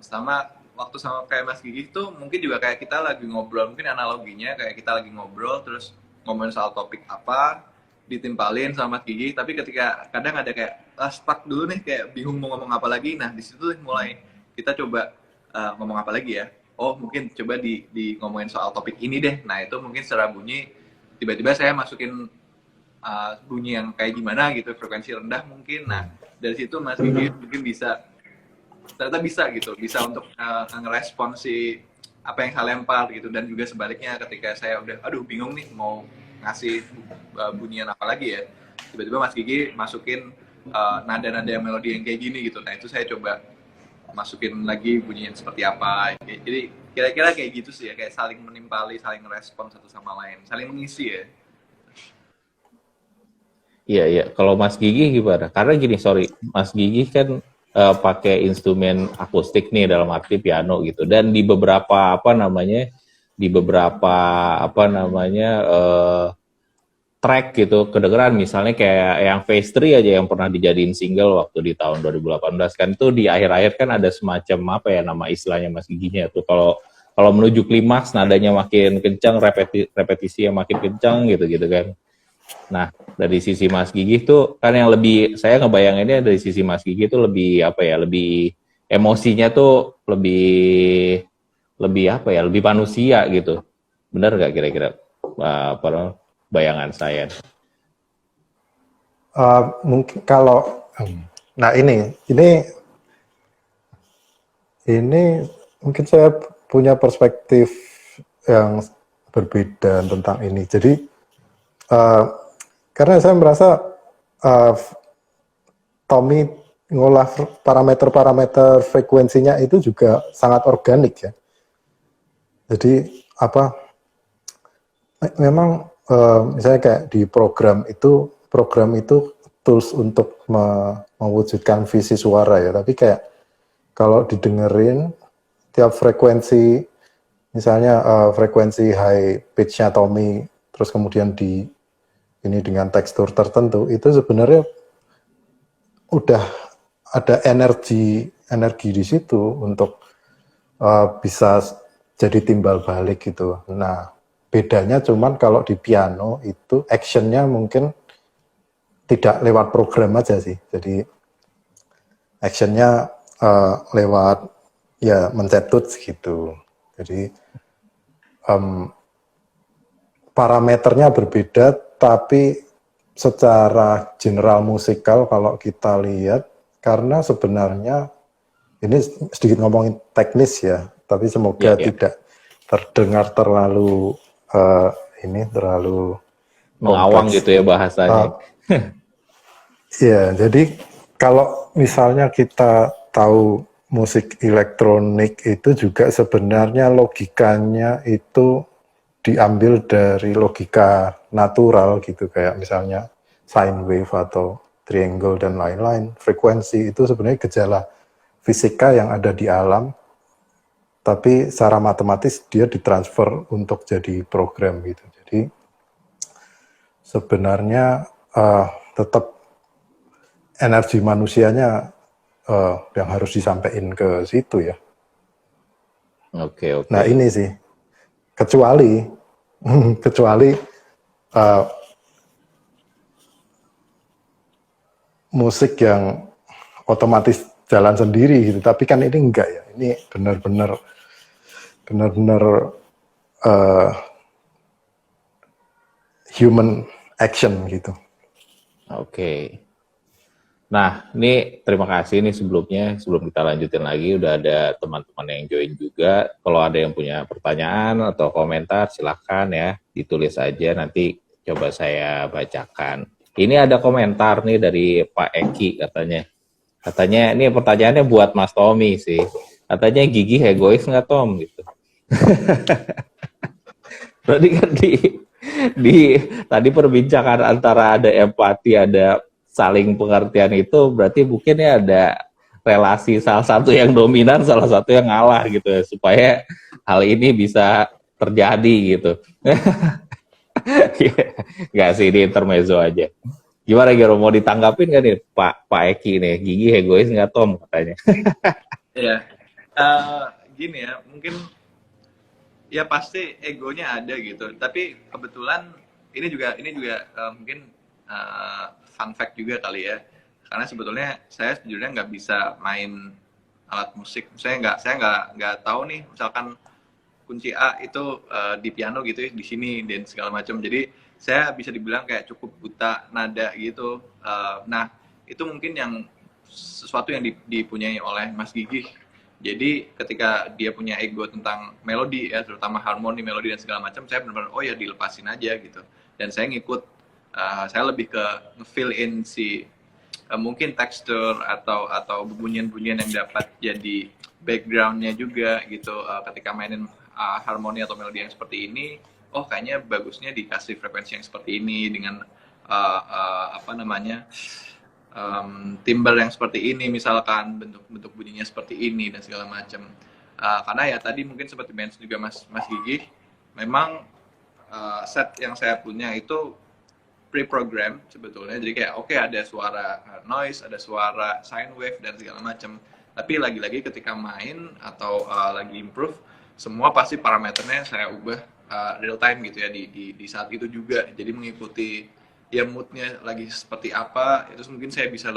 Sama waktu sama kayak Mas Gigi itu mungkin juga kayak kita lagi ngobrol, mungkin analoginya kayak kita lagi ngobrol terus ngomongin soal topik apa, ditimpalin sama Mas Gigi, tapi ketika kadang ada kayak stuck dulu nih, kayak bingung mau ngomong apa lagi. Nah di situ mulai kita coba ngomong apa lagi ya, oh mungkin coba di ngomongin soal topik ini deh. Nah itu mungkin secara bunyi tiba-tiba saya masukin bunyi yang kayak gimana gitu, frekuensi rendah mungkin. Nah dari situ Mas Gigi mungkin ternyata bisa untuk ngerespon si apa yang saya lempar gitu. Dan juga sebaliknya ketika saya udah aduh bingung nih mau ngasih bunyian apa lagi ya, tiba-tiba Mas Gigi masukin nada-nada melodi yang kayak gini gitu. Nah itu saya coba masukin lagi bunyinya seperti apa. Jadi kira-kira kayak gitu sih ya, kayak saling menimpali, saling ngerespon satu sama lain, saling mengisi ya. Iya. Kalau Mas Gigi gimana? Karena gini, sorry, Mas Gigi kan pakai instrumen akustik nih, dalam arti piano gitu. Dan di beberapa track gitu kedengeran, misalnya kayak yang Phase 3 aja yang pernah dijadiin single waktu di tahun 2018 kan, itu di akhir-akhir kan ada semacam apa ya nama istilahnya Mas giginya tuh, kalau kalau menuju klimaks nadanya makin kencang, repetisi yang makin kencang gitu-gitu kan. Nah, dari sisi Mas Gigi tuh kan yang lebih saya ngebayanginnya dari sisi Mas Gigi tuh lebih apa ya, lebih emosinya tuh lebih lebih apa ya, lebih manusia gitu. Benar nggak kira-kira apa bayangan saya? Mungkin kalau nah ini mungkin saya punya perspektif yang berbeda tentang ini. Jadi uh, karena saya merasa uh, Tommy ngolah parameter-parameter frekuensinya itu juga sangat organik ya. Jadi apa? Memang misalnya kayak di program itu tools untuk mewujudkan visi suara ya. Tapi kayak kalau didengerin tiap frekuensi, misalnya frekuensi high pitch-nya Tommy, terus kemudian ini dengan tekstur tertentu, itu sebenarnya udah ada energi di situ untuk bisa jadi timbal balik gitu. Nah, bedanya cuman kalau di piano itu actionnya mungkin tidak lewat program aja sih. Jadi actionnya lewat ya mencet tuts gitu. Jadi parameternya berbeda, tapi secara general musikal kalau kita lihat, karena sebenarnya ini sedikit ngomongin teknis ya, tapi semoga tidak terdengar terlalu terlalu Mengawang kompleks. gitu ya bahasanya. Ya, jadi kalau misalnya kita tahu musik elektronik itu juga sebenarnya logikanya itu diambil dari logika natural gitu, kayak misalnya sine wave atau triangle dan lain-lain. Frekuensi itu sebenarnya gejala fisika yang ada di alam, tapi secara matematis dia ditransfer untuk jadi program gitu. Jadi sebenarnya tetap energi manusianya yang harus disampaikan ke situ ya. Oke. Nah ini sih, kecuali musik yang otomatis jalan sendiri gitu. Tapi kan ini enggak ya. Ini benar-benar human action gitu. Oke. Nah, ini terima kasih nih sebelumnya, sebelum kita lanjutin lagi, udah ada teman-teman yang join juga. Kalau ada yang punya pertanyaan atau komentar, silahkan ya, ditulis aja, nanti coba saya bacakan. Ini ada komentar nih dari Pak Eki katanya. Katanya, ini pertanyaannya buat Mas Tommy sih. Katanya Gigi egois nggak Tom? Gitu. Berarti kan di tadi perbincangan antara ada empati, ada saling pengertian itu, berarti mungkin ya ada relasi salah satu yang dominan, salah satu yang ngalah gitu ya, supaya hal ini bisa terjadi gitu. Nggak sih, ini intermezzo aja. Gimana Gero, mau ditanggapin kan nih Pak Eki nih, Gigi egois nggak Tom katanya? Iya, gini ya, mungkin ya pasti egonya ada gitu. Tapi kebetulan ini juga mungkin fun fact juga kali ya. Karena sebetulnya saya sejujurnya nggak bisa main alat musik. Saya nggak tahu nih, misalkan kunci A itu di piano gitu ya, di sini dan segala macam. Jadi saya bisa dibilang kayak cukup buta nada gitu. Nah, itu mungkin yang sesuatu yang dipunyai oleh Mas Gigi. Jadi ketika dia punya ego tentang melodi ya, terutama harmoni, melodi dan segala macam, saya benar-benar oh ya dilepasin aja gitu. Dan saya ngikut, saya lebih ke nge-fill in si mungkin tekstur atau bunyian-bunyian yang dapat jadi backgroundnya juga gitu. Ketika mainin harmoni atau melodi yang seperti ini, oh kayaknya bagusnya dikasih frekuensi yang seperti ini dengan apa namanya timbre yang seperti ini, misalkan bentuk bunyinya seperti ini dan segala macam. Karena ya tadi mungkin seperti mention juga Mas Gigi, memang set yang saya punya itu pre-program sebetulnya. Jadi kayak oke, ada suara noise, ada suara sine wave dan segala macam. Tapi lagi-lagi ketika main atau lagi improve, semua pasti parameternya saya ubah real time gitu ya di saat itu juga. Jadi mengikuti ya moodnya lagi seperti apa, itu mungkin saya bisa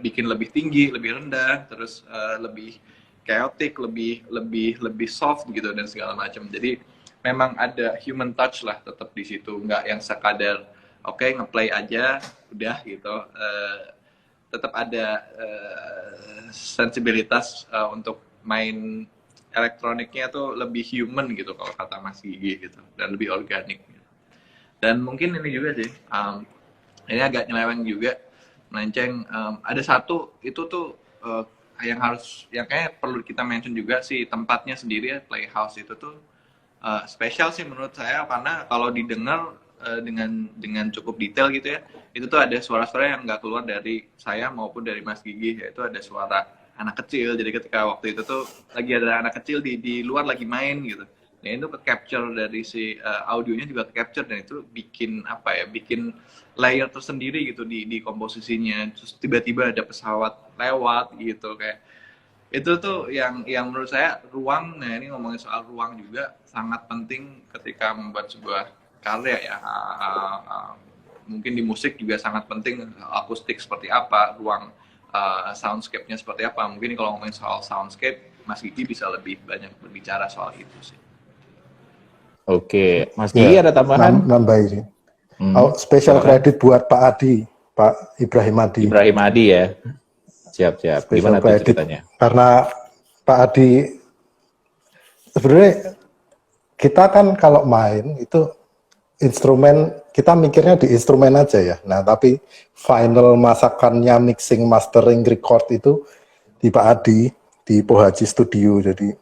bikin lebih tinggi, lebih rendah, terus lebih chaotic, lebih soft gitu dan segala macam. Jadi memang ada human touch lah tetap di situ, nggak yang sekadar oke, ngeplay aja udah gitu. Tetap ada sensibilitas untuk main elektroniknya tuh lebih human gitu kalau kata Mas Gigi gitu, dan lebih organik gitu. Dan mungkin ini juga sih, ini agak nyeleweng juga, melenceng. Ada satu itu tuh yang kayak perlu kita mention juga sih, tempatnya sendiri ya, Playhouse itu tuh spesial sih menurut saya, karena kalau didengar dengan cukup detail gitu ya, itu tuh ada suara-suara yang nggak keluar dari saya maupun dari Mas Gigi, yaitu ada suara anak kecil. Jadi ketika waktu itu tuh lagi ada anak kecil di luar lagi main gitu, nah itu capture dari si audionya juga capture, dan itu bikin apa ya, bikin layer tersendiri gitu di komposisinya. Terus tiba-tiba ada pesawat lewat gitu, kayak itu tuh yang menurut saya ruang. Nah ini ngomongin soal ruang juga sangat penting ketika membuat sebuah karya ya. Mungkin di musik juga sangat penting, akustik seperti apa, ruang soundscape-nya seperti apa. Mungkin kalau ngomongin soal soundscape, Mas Gigi bisa lebih banyak berbicara soal itu sih. Oke, Mas Gigi ada tambahan? Nambahin sih. Special credit buat Pak Adi, Pak Ibrahim Adi. Ibrahim Adi ya. Siap. Gimana tuh ceritanya? Karena Pak Adi, sebenarnya kita kan kalau main itu instrumen, kita mikirnya di instrumen aja ya. Nah tapi final masakannya, mixing, mastering, record itu di Pak Adi, di Pohaji Studio. Jadi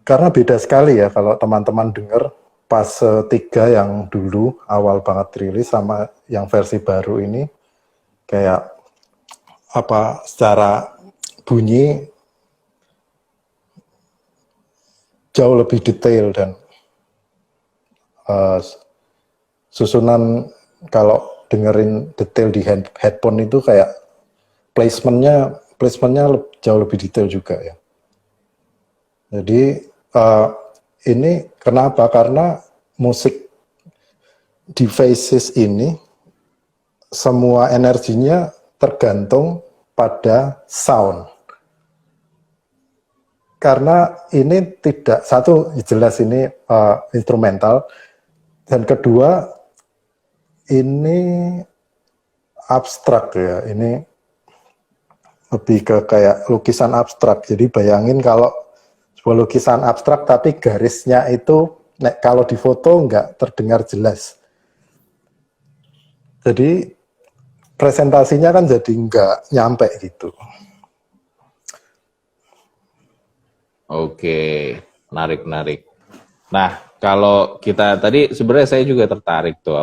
karena beda sekali ya kalau teman-teman dengar pas 3 yang dulu awal banget rilis sama yang versi baru ini, kayak apa, secara bunyi jauh lebih detail, dan susunan kalau dengerin detail di headphone itu kayak placementnya jauh lebih detail juga ya. Jadi ini kenapa? Karena musik di Faces ini semua energinya tergantung pada sound. Karena ini tidak, satu jelas ini instrumental, dan kedua ini abstrak ya. Ini lebih ke kayak lukisan abstrak. Jadi bayangin kalau sebuah lukisan abstrak tapi garisnya itu kalau difoto nggak terdengar jelas. Jadi presentasinya kan jadi nggak nyampe gitu. Oke, menarik. Nah, kalau kita tadi sebenarnya saya juga tertarik tuh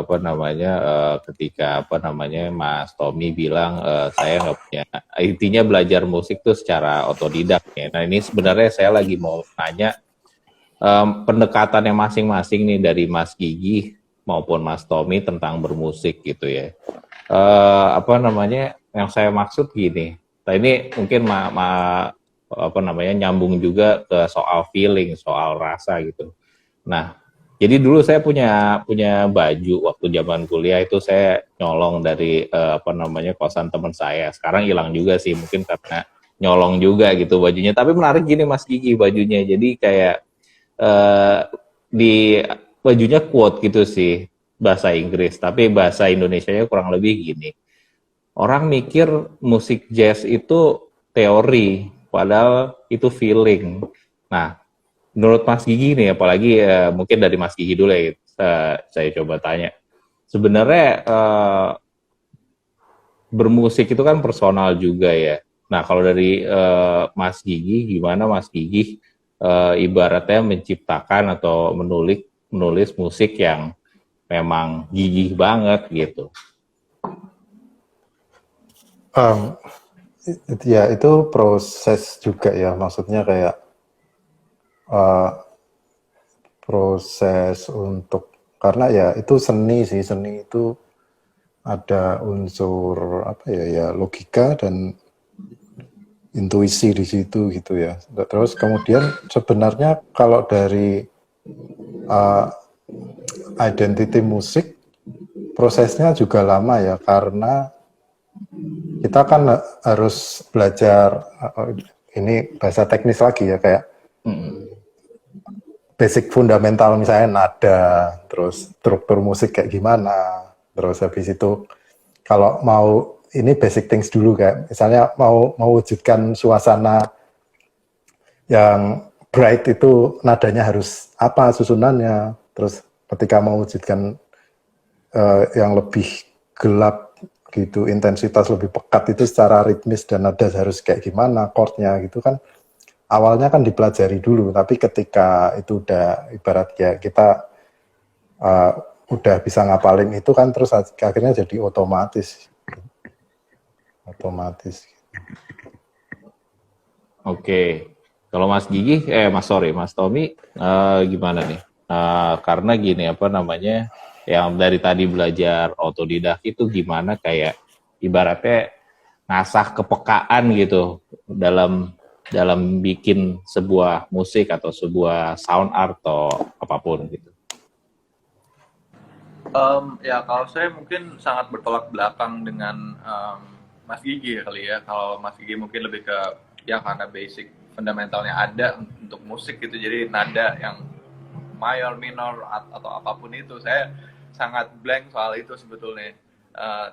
ketika Mas Tommy bilang saya nggak punya, intinya belajar musik tuh secara otodidak ya. Nah ini sebenarnya saya lagi mau nanya pendekatan yang masing-masing nih dari Mas Gigi maupun Mas Tommy tentang bermusik gitu ya. Yang saya maksud gini. Nah ini mungkin nyambung juga ke soal feeling, soal rasa gitu. Nah, jadi dulu saya punya baju waktu zaman kuliah itu saya nyolong dari kosan teman saya. Sekarang hilang juga sih, mungkin karena nyolong juga gitu bajunya. Tapi menarik gini Mas Gigi bajunya. Jadi kayak di bajunya quote gitu sih, bahasa Inggris, tapi bahasa Indonesianya kurang lebih gini. Orang mikir musik jazz itu teori, padahal itu feeling. Nah, menurut Mas Gigi nih, apalagi mungkin dari Mas Gigi dulu ya, saya coba tanya. Sebenarnya bermusik itu kan personal juga ya. Nah, kalau dari Mas Gigi, gimana Mas Gigi ibaratnya menciptakan atau menulis musik yang memang gigih banget gitu? Ya itu proses juga ya, maksudnya kayak proses untuk, karena ya itu seni itu ada unsur apa ya, ya logika dan intuisi di situ gitu ya. Terus kemudian sebenarnya kalau dari uh, identity musik prosesnya juga lama ya, karena kita kan harus belajar, ini bahasa teknis lagi ya, kayak basic fundamental misalnya nada, terus struktur musik kayak gimana, terus habis itu kalau mau ini basic things dulu, kayak misalnya mau mewujudkan suasana yang bright itu nadanya harus apa susunannya, terus ketika mewujudkan yang lebih gelap gitu, intensitas lebih pekat itu secara ritmis dan nada harus kayak gimana, chordnya gitu kan awalnya kan dipelajari dulu, tapi ketika itu udah ibarat ya kita uh, udah bisa ngapalin itu kan, terus akhirnya jadi otomatis. Oke. Kalau Mas Gigi, Mas Tommy, gimana nih? Karena gini, apa namanya, yang dari tadi belajar otodidak itu gimana, kayak ibaratnya ngasah kepekaan gitu dalam bikin sebuah musik atau sebuah sound art atau apapun gitu. Ya kalau saya mungkin sangat bertolak belakang dengan Mas Gigi kali ya. Kalau Mas Gigi mungkin lebih ke ya karena basic fundamentalnya ada untuk musik gitu. Jadi nada yang mayor, minor atau apapun itu saya sangat blank soal itu sebetulnya.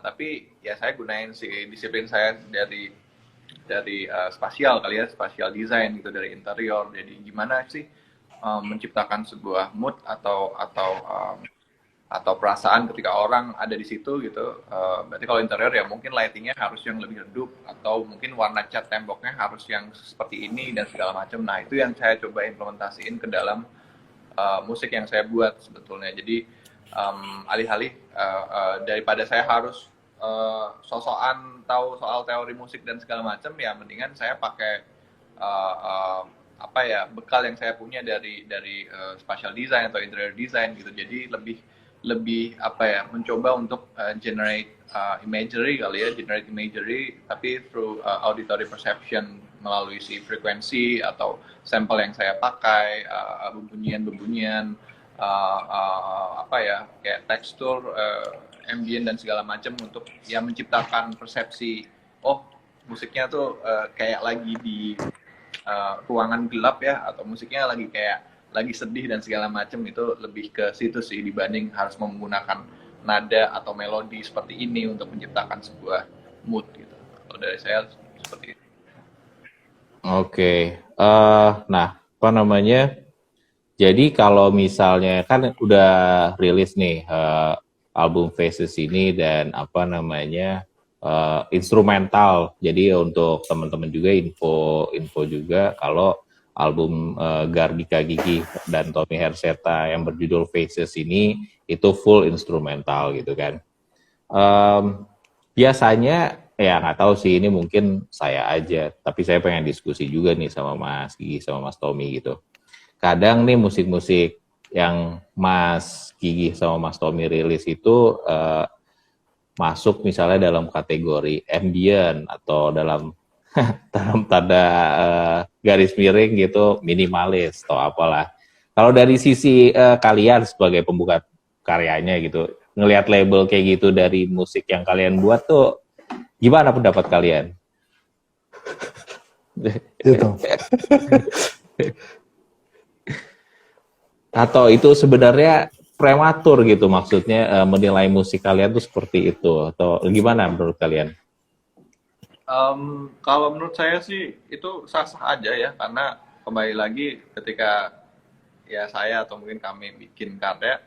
Tapi ya saya gunain sih disiplin saya dari spasial kali ya, spasial design gitu, dari interior. Jadi gimana sih menciptakan sebuah mood atau perasaan ketika orang ada di situ gitu. Berarti kalau interior ya mungkin lightingnya harus yang lebih redup, atau mungkin warna cat temboknya harus yang seperti ini dan segala macam. Nah itu yang saya coba implementasiin ke dalam musik yang saya buat sebetulnya. Jadi alih-alih daripada saya harus sosokan tahu soal teori musik dan segala macam, ya mendingan saya pakai apa ya, bekal yang saya punya dari spatial design atau interior design gitu. Jadi lebih apa ya, mencoba untuk generate imagery kali ya, generate imagery tapi through auditory perception, melalui si frekuensi atau sampel yang saya pakai, bebunyian apa ya, kayak tekstur, ambient dan segala macam, untuk ya menciptakan persepsi, oh musiknya tuh kayak lagi di ruangan gelap ya, atau musiknya lagi kayak lagi sedih dan segala macam. Itu lebih ke situ sih, dibanding harus menggunakan nada atau melodi seperti ini untuk menciptakan sebuah mood gitu. Kalau dari saya seperti itu. Oke. Nah, apa namanya? Jadi kalau misalnya kan udah rilis nih album Faces ini, dan apa namanya, instrumental. Jadi untuk teman-teman juga info juga kalau album Gardika Gigi dan Tommy Herseta yang berjudul Faces ini itu full instrumental gitu kan. Biasanya ya nggak tahu sih, ini mungkin saya aja, tapi saya pengen diskusi juga nih sama Mas Gigi sama Mas Tommy gitu. Kadang nih musik-musik yang Mas Gigi sama Mas Tommy rilis itu masuk misalnya dalam kategori ambient, atau dalam dalam tanda garis miring gitu minimalis atau apalah. Kalau dari sisi kalian sebagai pembuka karyanya gitu, ngelihat label kayak gitu dari musik yang kalian buat tuh, gimana pendapat kalian? Itu. Atau itu sebenarnya prematur gitu, maksudnya menilai musik kalian tuh seperti itu, atau gimana menurut kalian? Kalau menurut saya sih itu sah-sah aja ya, karena kembali lagi ketika ya saya atau mungkin kami bikin karya,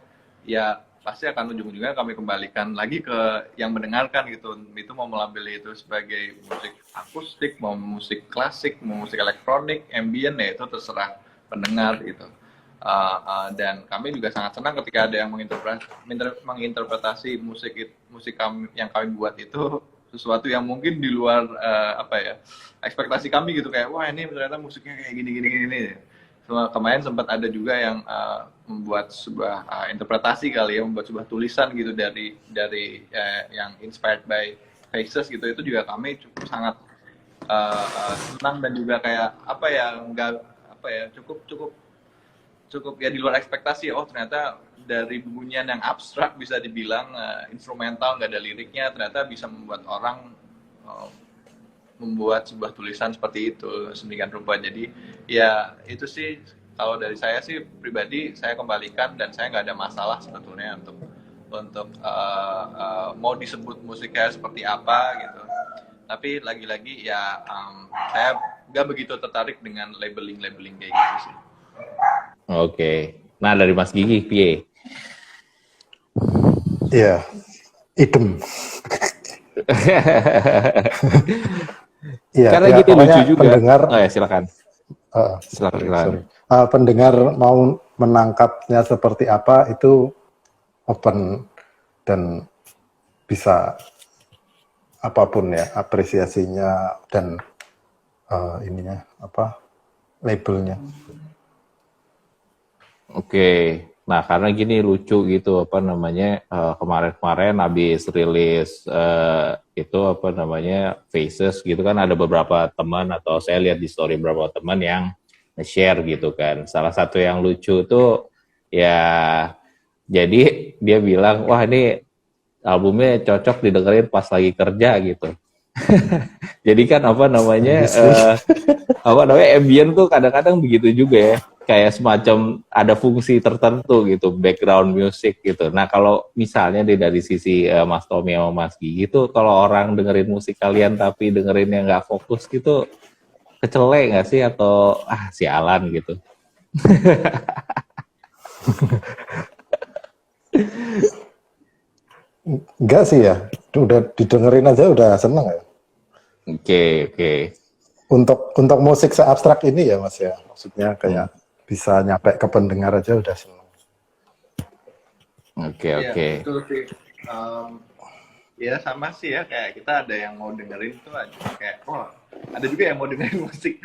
ya pasti akan ujung-ujungnya kami kembalikan lagi ke yang mendengarkan gitu. Itu mau melabeli itu sebagai musik akustik, mau musik klasik, mau musik elektronik, ambient, ya itu terserah pendengar gitu. Dan kami juga sangat senang ketika ada yang menginterpretasi musik kami yang kami buat itu sesuatu yang mungkin di luar apa ya, ekspektasi kami gitu, kayak wah ini ternyata musiknya kayak gini. kemarin sempat ada juga yang membuat sebuah interpretasi kali ya, membuat sebuah tulisan gitu dari yang inspired by Faces gitu. Itu juga kami cukup sangat senang dan juga kayak apa ya, nggak apa ya, cukup ya di luar ekspektasi. Oh ternyata dari bunyian yang abstrak bisa dibilang instrumental, nggak ada liriknya, ternyata bisa membuat orang membuat sebuah tulisan seperti itu sedemikian rupa. Jadi ya itu sih kalau dari saya sih pribadi, saya kembalikan dan saya nggak ada masalah sebetulnya untuk mau disebut musiknya seperti apa gitu. Tapi lagi-lagi ya saya nggak begitu tertarik dengan labeling kayak gitu sih. Oke. Nah, dari Mas Gigi, piye? Iya, idem. Iya, Karena ya, gini pokoknya lucu juga. pendengar, Oh ya, silakan. Silakan. sorry. Pendengar mau menangkapnya seperti apa itu open dan bisa apapun ya apresiasinya dan ininya apa labelnya. Oke. Nah, karena gini lucu gitu apa namanya kemarin-kemarin habis rilis itu apa namanya Faces gitu kan, ada beberapa teman atau saya lihat di story beberapa teman yang nge-share gitu kan. Salah satu yang lucu tuh ya jadi dia bilang, "Wah, ini albumnya cocok didengerin pas lagi kerja gitu." Jadi kan apa namanya ambient tuh kadang-kadang begitu juga ya, kayak semacam ada fungsi tertentu gitu, background music gitu. Nah kalau misalnya dari sisi Mas Tommy sama Mas Gigi tuh, kalau orang dengerin musik kalian tapi dengerinnya nggak fokus gitu, kecelek nggak sih atau sialan gitu? Enggak sih ya, udah didengerin aja udah seneng ya. Oke. Untuk musik seabstrak ini ya Mas ya, maksudnya kayak bisa nyampe ke pendengar aja udah seneng. Oke. Betul sih. Ya sama sih ya, kayak kita ada yang mau dengerin tuh aja kayak ada juga yang mau dengerin musik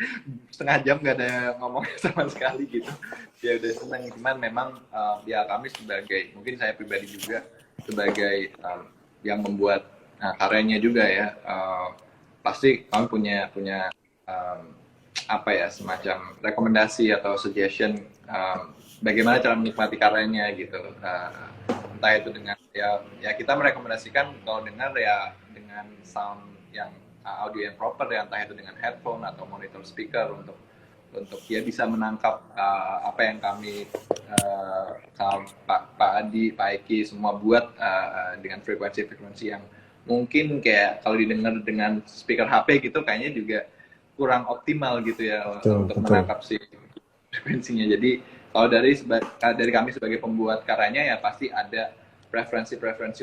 setengah jam gak ada ngomongnya sama sekali gitu. Ya udah seneng, cuman memang ya kami sebagai, mungkin saya pribadi juga sebagai yang membuat karyanya juga ya, pasti kami punya apa ya, semacam rekomendasi atau suggestion bagaimana cara menikmati karyanya gitu. Entah itu dengan ya kita merekomendasikan kalau dengar ya dengan sound yang audio yang proper ya, entah itu dengan headphone atau monitor speaker untuk dia bisa menangkap apa yang kami Pak Adi, Pak Eki semua buat dengan frekuensi yang mungkin kayak kalau didengar dengan speaker HP gitu kayaknya juga kurang optimal gitu ya untuk menangkap si frekuensinya. Jadi kalau dari kami sebagai pembuat karyanya ya pasti ada preferensi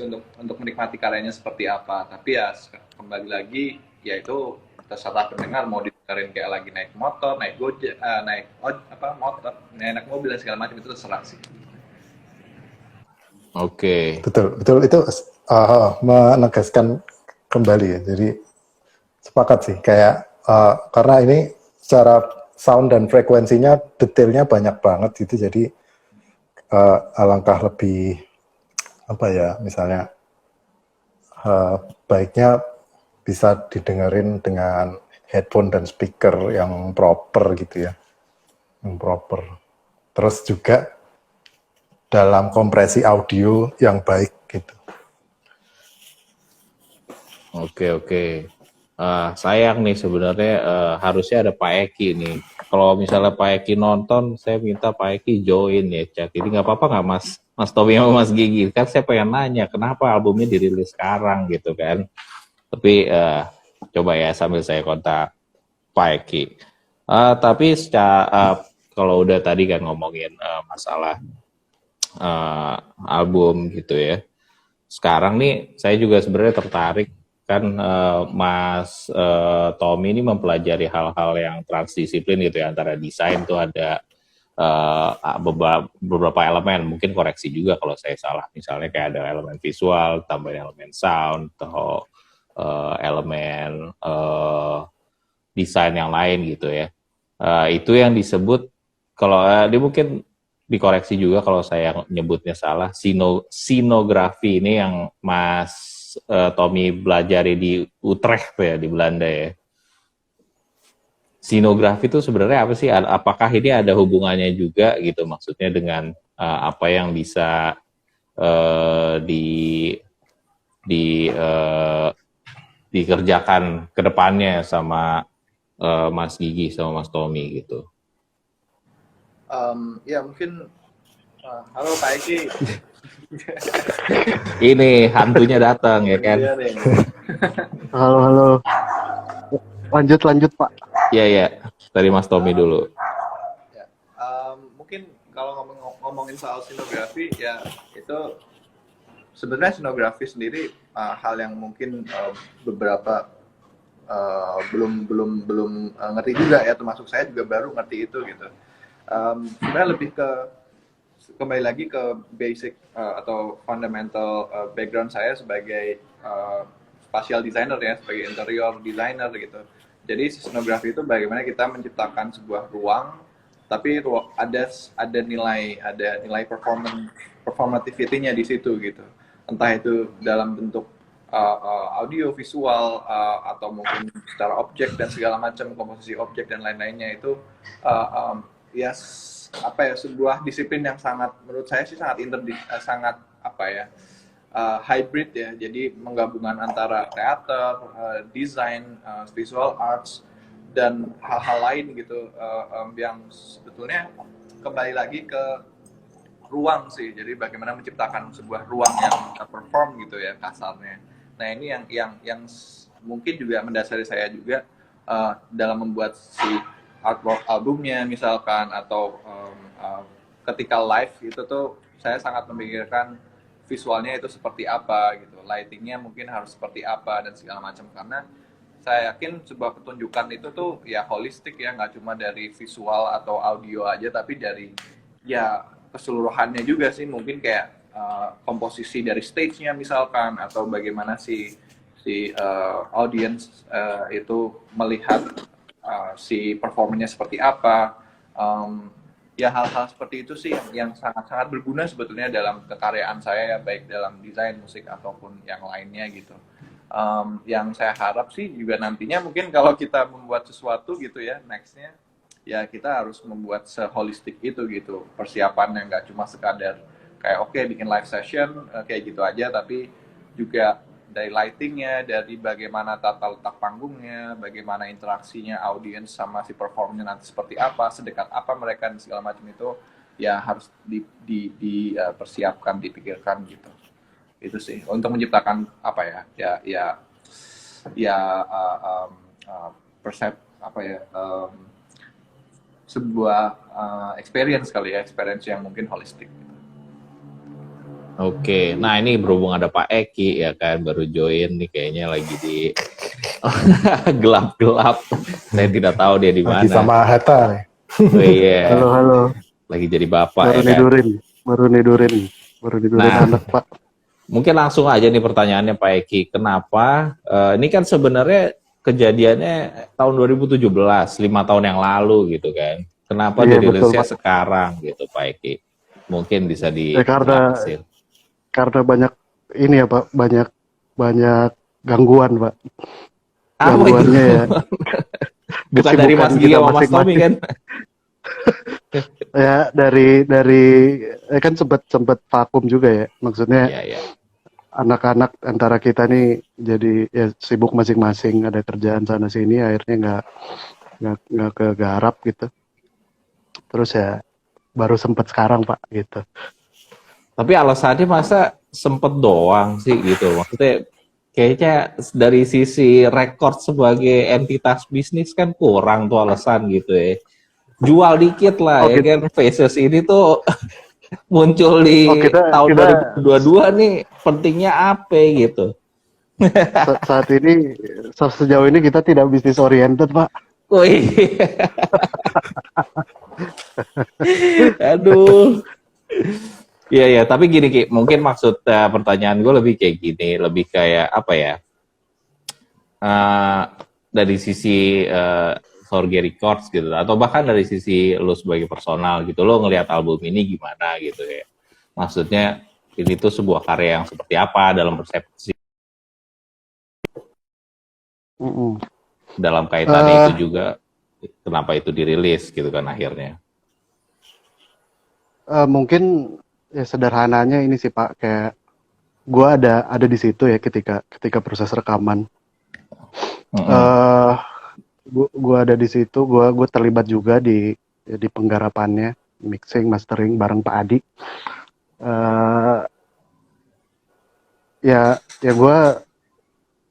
untuk menikmati karyanya seperti apa. Tapi ya kembali lagi yaitu terserah pendengar mau didengerin kayak lagi naik motor, naik gojek, naik mobil dan segala macam, itu terserah sih. Oke. Betul itu menegaskan kembali ya. Jadi sepakat sih kayak karena ini secara sound dan frekuensinya detailnya banyak banget gitu, jadi alangkah lebih apa ya, misalnya baiknya bisa didengerin dengan headphone dan speaker yang proper gitu ya, yang proper. Terus juga dalam kompresi audio yang baik gitu. Oke. Sayang nih sebenarnya harusnya ada Pak Eki nih. Kalau misalnya Pak Eki nonton, saya minta Pak Eki join ya chat. Jadi nggak apa-apa nggak Mas Tommy sama Mas Gigi? Kan saya pengen nanya kenapa albumnya dirilis sekarang gitu kan. Tapi coba ya sambil saya kontak Pak Eki. Tapi secara kalau udah tadi kan ngomongin masalah album gitu ya. Sekarang nih saya juga sebenarnya tertarik kan Mas Tommy ini mempelajari hal-hal yang transdisiplin gitu ya, antara desain tuh ada beberapa elemen, mungkin koreksi juga kalau saya salah, misalnya kayak ada elemen visual, tambahin elemen sound, atau elemen desain yang lain gitu ya. Itu yang disebut kalau dia mungkin dikoreksi juga kalau saya nyebutnya salah. Sinografi ini yang Mas Tommy belajari di Utrecht ya, di Belanda ya. Sinografi itu sebenarnya apa sih? Apakah ini ada hubungannya juga gitu, maksudnya dengan apa yang bisa dikerjakan ke depannya sama Mas Gigi sama Mas Tommy gitu. Ya mungkin halo Pak Eki. Ini hantunya datang ya kan? Iya nih. Halo. Lanjut Pak. Iya. Dari Mas Tommy dulu. Ya, mungkin kalau ngomongin soal sinografi ya itu sebenarnya sinografi sendiri hal yang mungkin beberapa belum ngerti juga ya, termasuk saya juga baru ngerti itu gitu. Sebenarnya lebih kembali lagi ke basic atau fundamental background saya sebagai spatial designer ya, sebagai interior designer gitu. Jadi sinografi itu bagaimana kita menciptakan sebuah ruang, tapi ada nilai performativity-nya di situ gitu. Entah itu dalam bentuk audio, visual, atau mungkin secara objek dan segala macam, komposisi objek dan lain-lainnya itu sebuah disiplin yang menurut saya sih sangat hybrid ya. Jadi menggabungkan antara teater, desain, visual arts dan hal-hal lain gitu, yang sebetulnya kembali lagi ke ruang sih. Jadi bagaimana menciptakan sebuah ruang yang perform gitu ya kasarnya. Nah ini yang mungkin juga mendasari saya juga dalam membuat si artwork albumnya misalkan, atau ketika live itu tuh saya sangat memikirkan visualnya itu seperti apa gitu, lightingnya mungkin harus seperti apa dan segala macam, karena saya yakin sebuah pertunjukan itu tuh ya holistik ya, nggak cuma dari visual atau audio aja, tapi dari ya keseluruhannya juga sih, mungkin kayak komposisi dari stage-nya misalkan, atau bagaimana si audience itu melihat si performanya seperti apa. Ya hal-hal seperti itu sih yang sangat-sangat berguna sebetulnya dalam kekaryaan saya, baik dalam desain musik ataupun yang lainnya gitu. Yang saya harap sih juga nantinya mungkin kalau kita membuat sesuatu gitu ya, nextnya ya kita harus membuat seholistik itu gitu, persiapannya nggak cuma sekadar kayak oke, bikin live session kayak gitu aja, tapi juga dari lightingnya, dari bagaimana tata letak panggungnya, bagaimana interaksinya audiens sama si performnya nanti seperti apa, sedekat apa mereka dan segala macam itu ya harus dipersiapkan, dipikirkan gitu. Itu sih untuk menciptakan apa sebuah experience kali ya, experience yang mungkin holistik. Oke, nah ini berhubung ada Pak Eki ya kan, baru join nih kayaknya lagi di gelap-gelap. Saya tidak tahu dia di mana. Lagi sama Hatta nih. Oh iya. Halo. Lagi jadi bapak Baru ya kan. Baru nidurin Nah, anak Pak. Mungkin langsung aja nih pertanyaannya Pak Eki. Kenapa? Ini kan sebenarnya kejadiannya tahun 2017, 5 tahun yang lalu gitu kan. Kenapa dirilisnya sekarang gitu Pak Eki? Mungkin bisa dijelasin. Karena banyak ini ya Pak, banyak gangguan Pak. Gangguannya ya. Bukan dari Mas Gigi sama Mas Tommy kan? Ya dari kan sempat vakum juga ya, maksudnya anak-anak antara kita nih jadi ya sibuk masing-masing, ada kerjaan sana sini, akhirnya nggak kegarap gitu. Terus ya baru sempat sekarang Pak gitu. Tapi alasannya masa sempet doang sih gitu, maksudnya kayaknya dari sisi rekor sebagai entitas bisnis kan kurang tuh alasan gitu ya. Jual dikit lah ya kan, Faces ini tuh muncul di tahun 2022 nih, pentingnya apa gitu. Saat ini, sejauh ini kita tidak bisnis oriented Pak. Wih. Aduh. Iya, tapi gini Ki, mungkin maksud pertanyaan gue lebih kayak gini, lebih kayak apa ya, dari sisi Sorge Records gitu, atau bahkan dari sisi lu sebagai personal gitu, lo ngelihat album ini gimana gitu ya? Maksudnya ini tuh sebuah karya yang seperti apa dalam persepsi, dalam kaitannya itu juga kenapa itu dirilis gitu kan akhirnya? Mungkin ya sederhananya ini sih Pak, kayak gue ada di situ ya ketika proses rekaman. Gue ada di situ, gue terlibat juga di penggarapannya, mixing, mastering bareng Pak Adi. Ya gue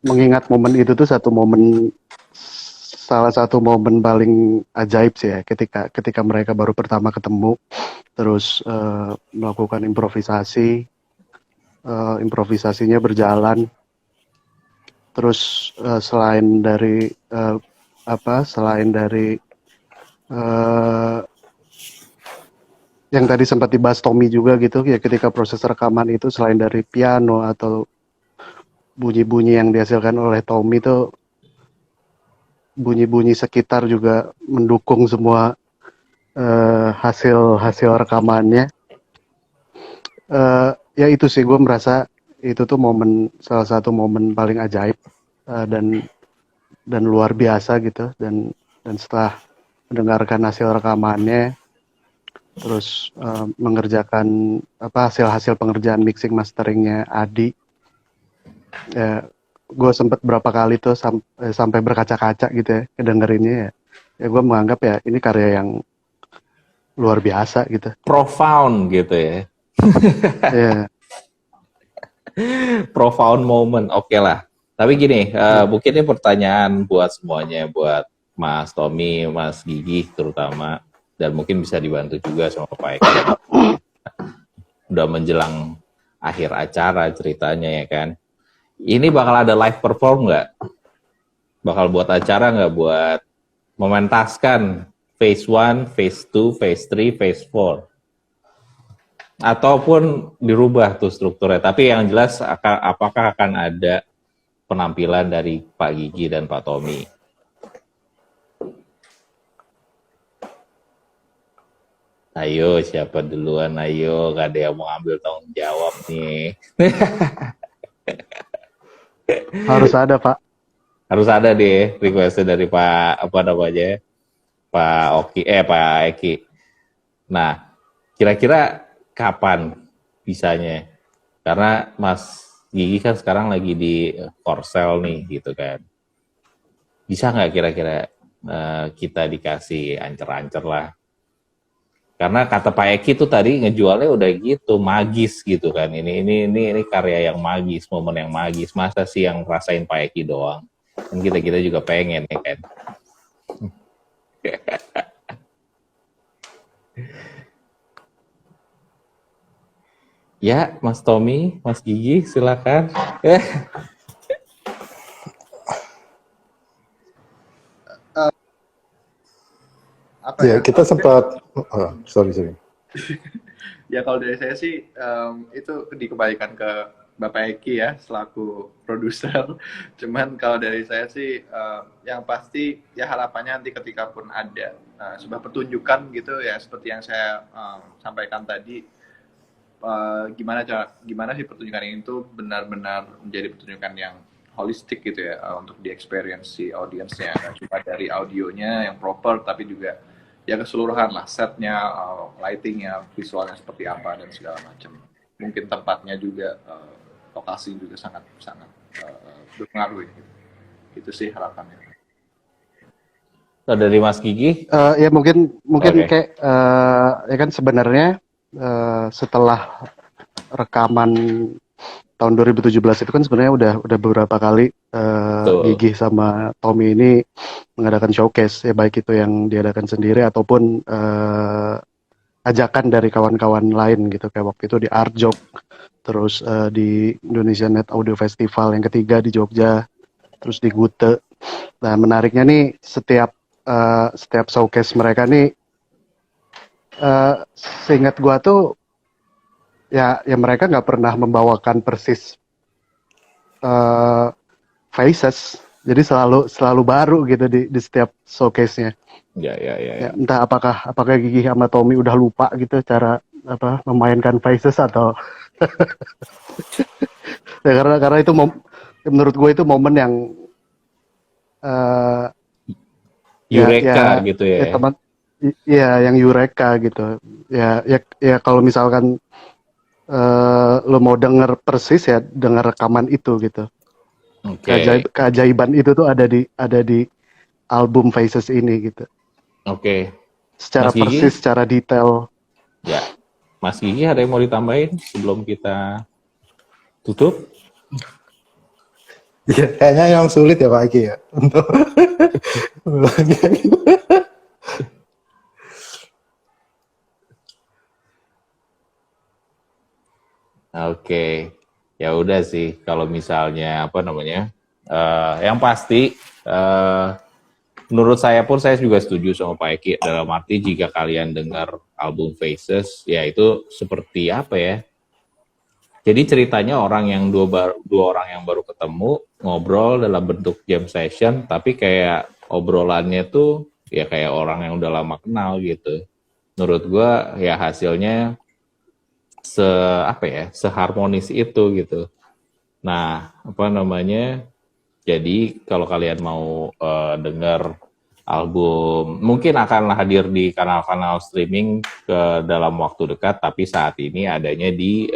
mengingat momen itu tuh salah satu momen paling ajaib sih ya, ketika mereka baru pertama ketemu, terus melakukan improvisasinya berjalan, terus selain dari yang tadi sempat dibahas Tommy juga gitu ya, ketika proses rekaman itu selain dari piano atau bunyi-bunyi yang dihasilkan oleh Tommy itu, bunyi-bunyi sekitar juga mendukung semua hasil rekamannya. Ya itu sih, gue merasa itu tuh salah satu momen paling ajaib dan luar biasa gitu, dan setelah mendengarkan hasil rekamannya, terus mengerjakan hasil pengerjaan mixing masteringnya Adi, ya gue sempet berapa kali tuh sampai berkaca-kaca gitu ya kedengerinnya ya gue menganggap ya ini karya yang luar biasa gitu, Profound gitu ya. yeah. Profound moment, oke lah. Tapi gini, mungkin ini pertanyaan buat semuanya, buat Mas Tommy, Mas Gigi terutama, dan mungkin bisa dibantu juga sama Pak Eki. Udah menjelang akhir acara ceritanya ya kan. Ini bakal ada live perform nggak? Bakal buat acara nggak buat mementaskan phase 1, phase 2, phase 3, phase 4? Ataupun dirubah tuh strukturnya. Tapi yang jelas apakah akan ada penampilan dari Pak Gigi dan Pak Tommy? Ayo, siapa duluan? Ayo, gak ada yang mau ambil tanggung jawab nih. Harus ada Pak. Harus ada deh requestnya dari Pak Pak Eki. Nah, kira-kira kapan bisanya? Karena Mas Gigi kan sekarang lagi di Korsel nih gitu kan. Bisa nggak kira-kira kita dikasih ancer-ancer lah? Karena kata Pak Eki tuh tadi ngejualnya udah gitu magis gitu kan. Ini karya yang magis, momen yang magis. Masa sih yang rasain Pak Eki doang? Kan kita juga pengen ya kan. Ya, Mas Tommy, Mas Gigi, silakan. Kita sempat, sorry. Ya kalau dari saya sih itu dikembalikan ke Bapak Eki ya selaku produser. Cuman kalau dari saya sih yang pasti ya harapannya nanti ketika pun ada sebuah pertunjukan gitu ya seperti yang saya sampaikan tadi, gimana sih pertunjukan ini tuh benar-benar menjadi pertunjukan yang holistik gitu ya, untuk di experience si audiensnya, nggak cuma dari audionya yang proper tapi juga ya keseluruhan lah, setnya, lightingnya, visualnya seperti apa dan segala macam. Mungkin tempatnya juga, lokasi juga sangat berpengaruh gitu. Itu sih harapannya. So, dari Mas Gigi? Ya mungkin Okay. kayak ya kan sebenarnya setelah rekaman tahun 2017 itu kan sebenarnya udah beberapa kali Gigi sama Tommy ini mengadakan showcase ya, baik itu yang diadakan sendiri ataupun ajakan dari kawan-kawan lain gitu, kayak waktu itu di Art Jog, terus di Indonesia Net Audio Festival yang ketiga di Jogja, terus di Gute. Nah menariknya nih setiap showcase mereka nih, seingat gua tuh ya mereka nggak pernah membawakan persis Faces Jadi selalu baru gitu di setiap showcase-nya. Ya. Ya, entah apakah Gigi sama Tommy udah lupa gitu cara memainkan Faces atau ya, karena itu menurut gue itu momen yang eh, Eureka gitu ya. teman yang Eureka gitu. Ya kalau misalkan lo mau denger persis ya denger rekaman itu gitu. Oke. Keajaiban itu tuh ada di album Faces ini gitu. Oke. Secara Mas Gigi? persis, secara detail. Ya. Mas Gigi ada yang mau ditambahin sebelum kita tutup? Ya, kayaknya yang sulit ya Pak Eki ya untuk Oke, ya udah sih kalau misalnya apa namanya, yang pasti menurut saya pun saya juga setuju sama Pak Eki dalam arti jika kalian dengar album Faces, ya itu seperti apa ya? Jadi ceritanya orang yang dua orang yang baru ketemu ngobrol dalam bentuk jam session, tapi kayak obrolannya tuh ya kayak orang yang udah lama kenal gitu. Menurut gua ya hasilnya seharmonis itu gitu. Nah, apa namanya? Jadi kalau kalian mau dengar album, mungkin akan hadir di kanal-kanal streaming ke dalam waktu dekat, tapi saat ini adanya di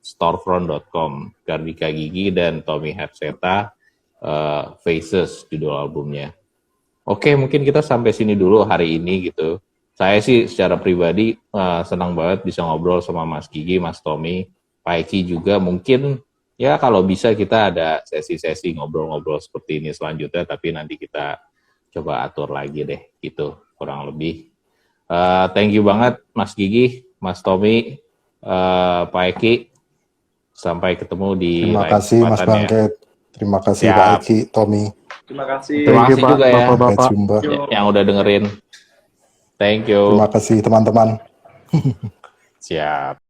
storefront.com. Kartika Gigi dan Tommy Hapseta, Faces judul albumnya. Oke, mungkin kita sampai sini dulu hari ini gitu. Saya sih secara pribadi senang banget bisa ngobrol sama Mas Gigi, Mas Tommy, Pak Eki juga. Mungkin ya kalau bisa kita ada sesi-sesi ngobrol-ngobrol seperti ini selanjutnya, tapi nanti kita coba atur lagi deh gitu kurang lebih. Thank you banget Mas Gigi, Mas Tommy, Pak Eki. Sampai ketemu di terima lain kasih Mas kesempatan ya. Bangket, terima kasih Siap. Pak Eki, Tommy, Terima kasih. Terima Thank you, kasih juga ya. sampai Bapak-bapak. jumpa. Yang udah dengerin. Thank you. Terima kasih teman-teman. Siap.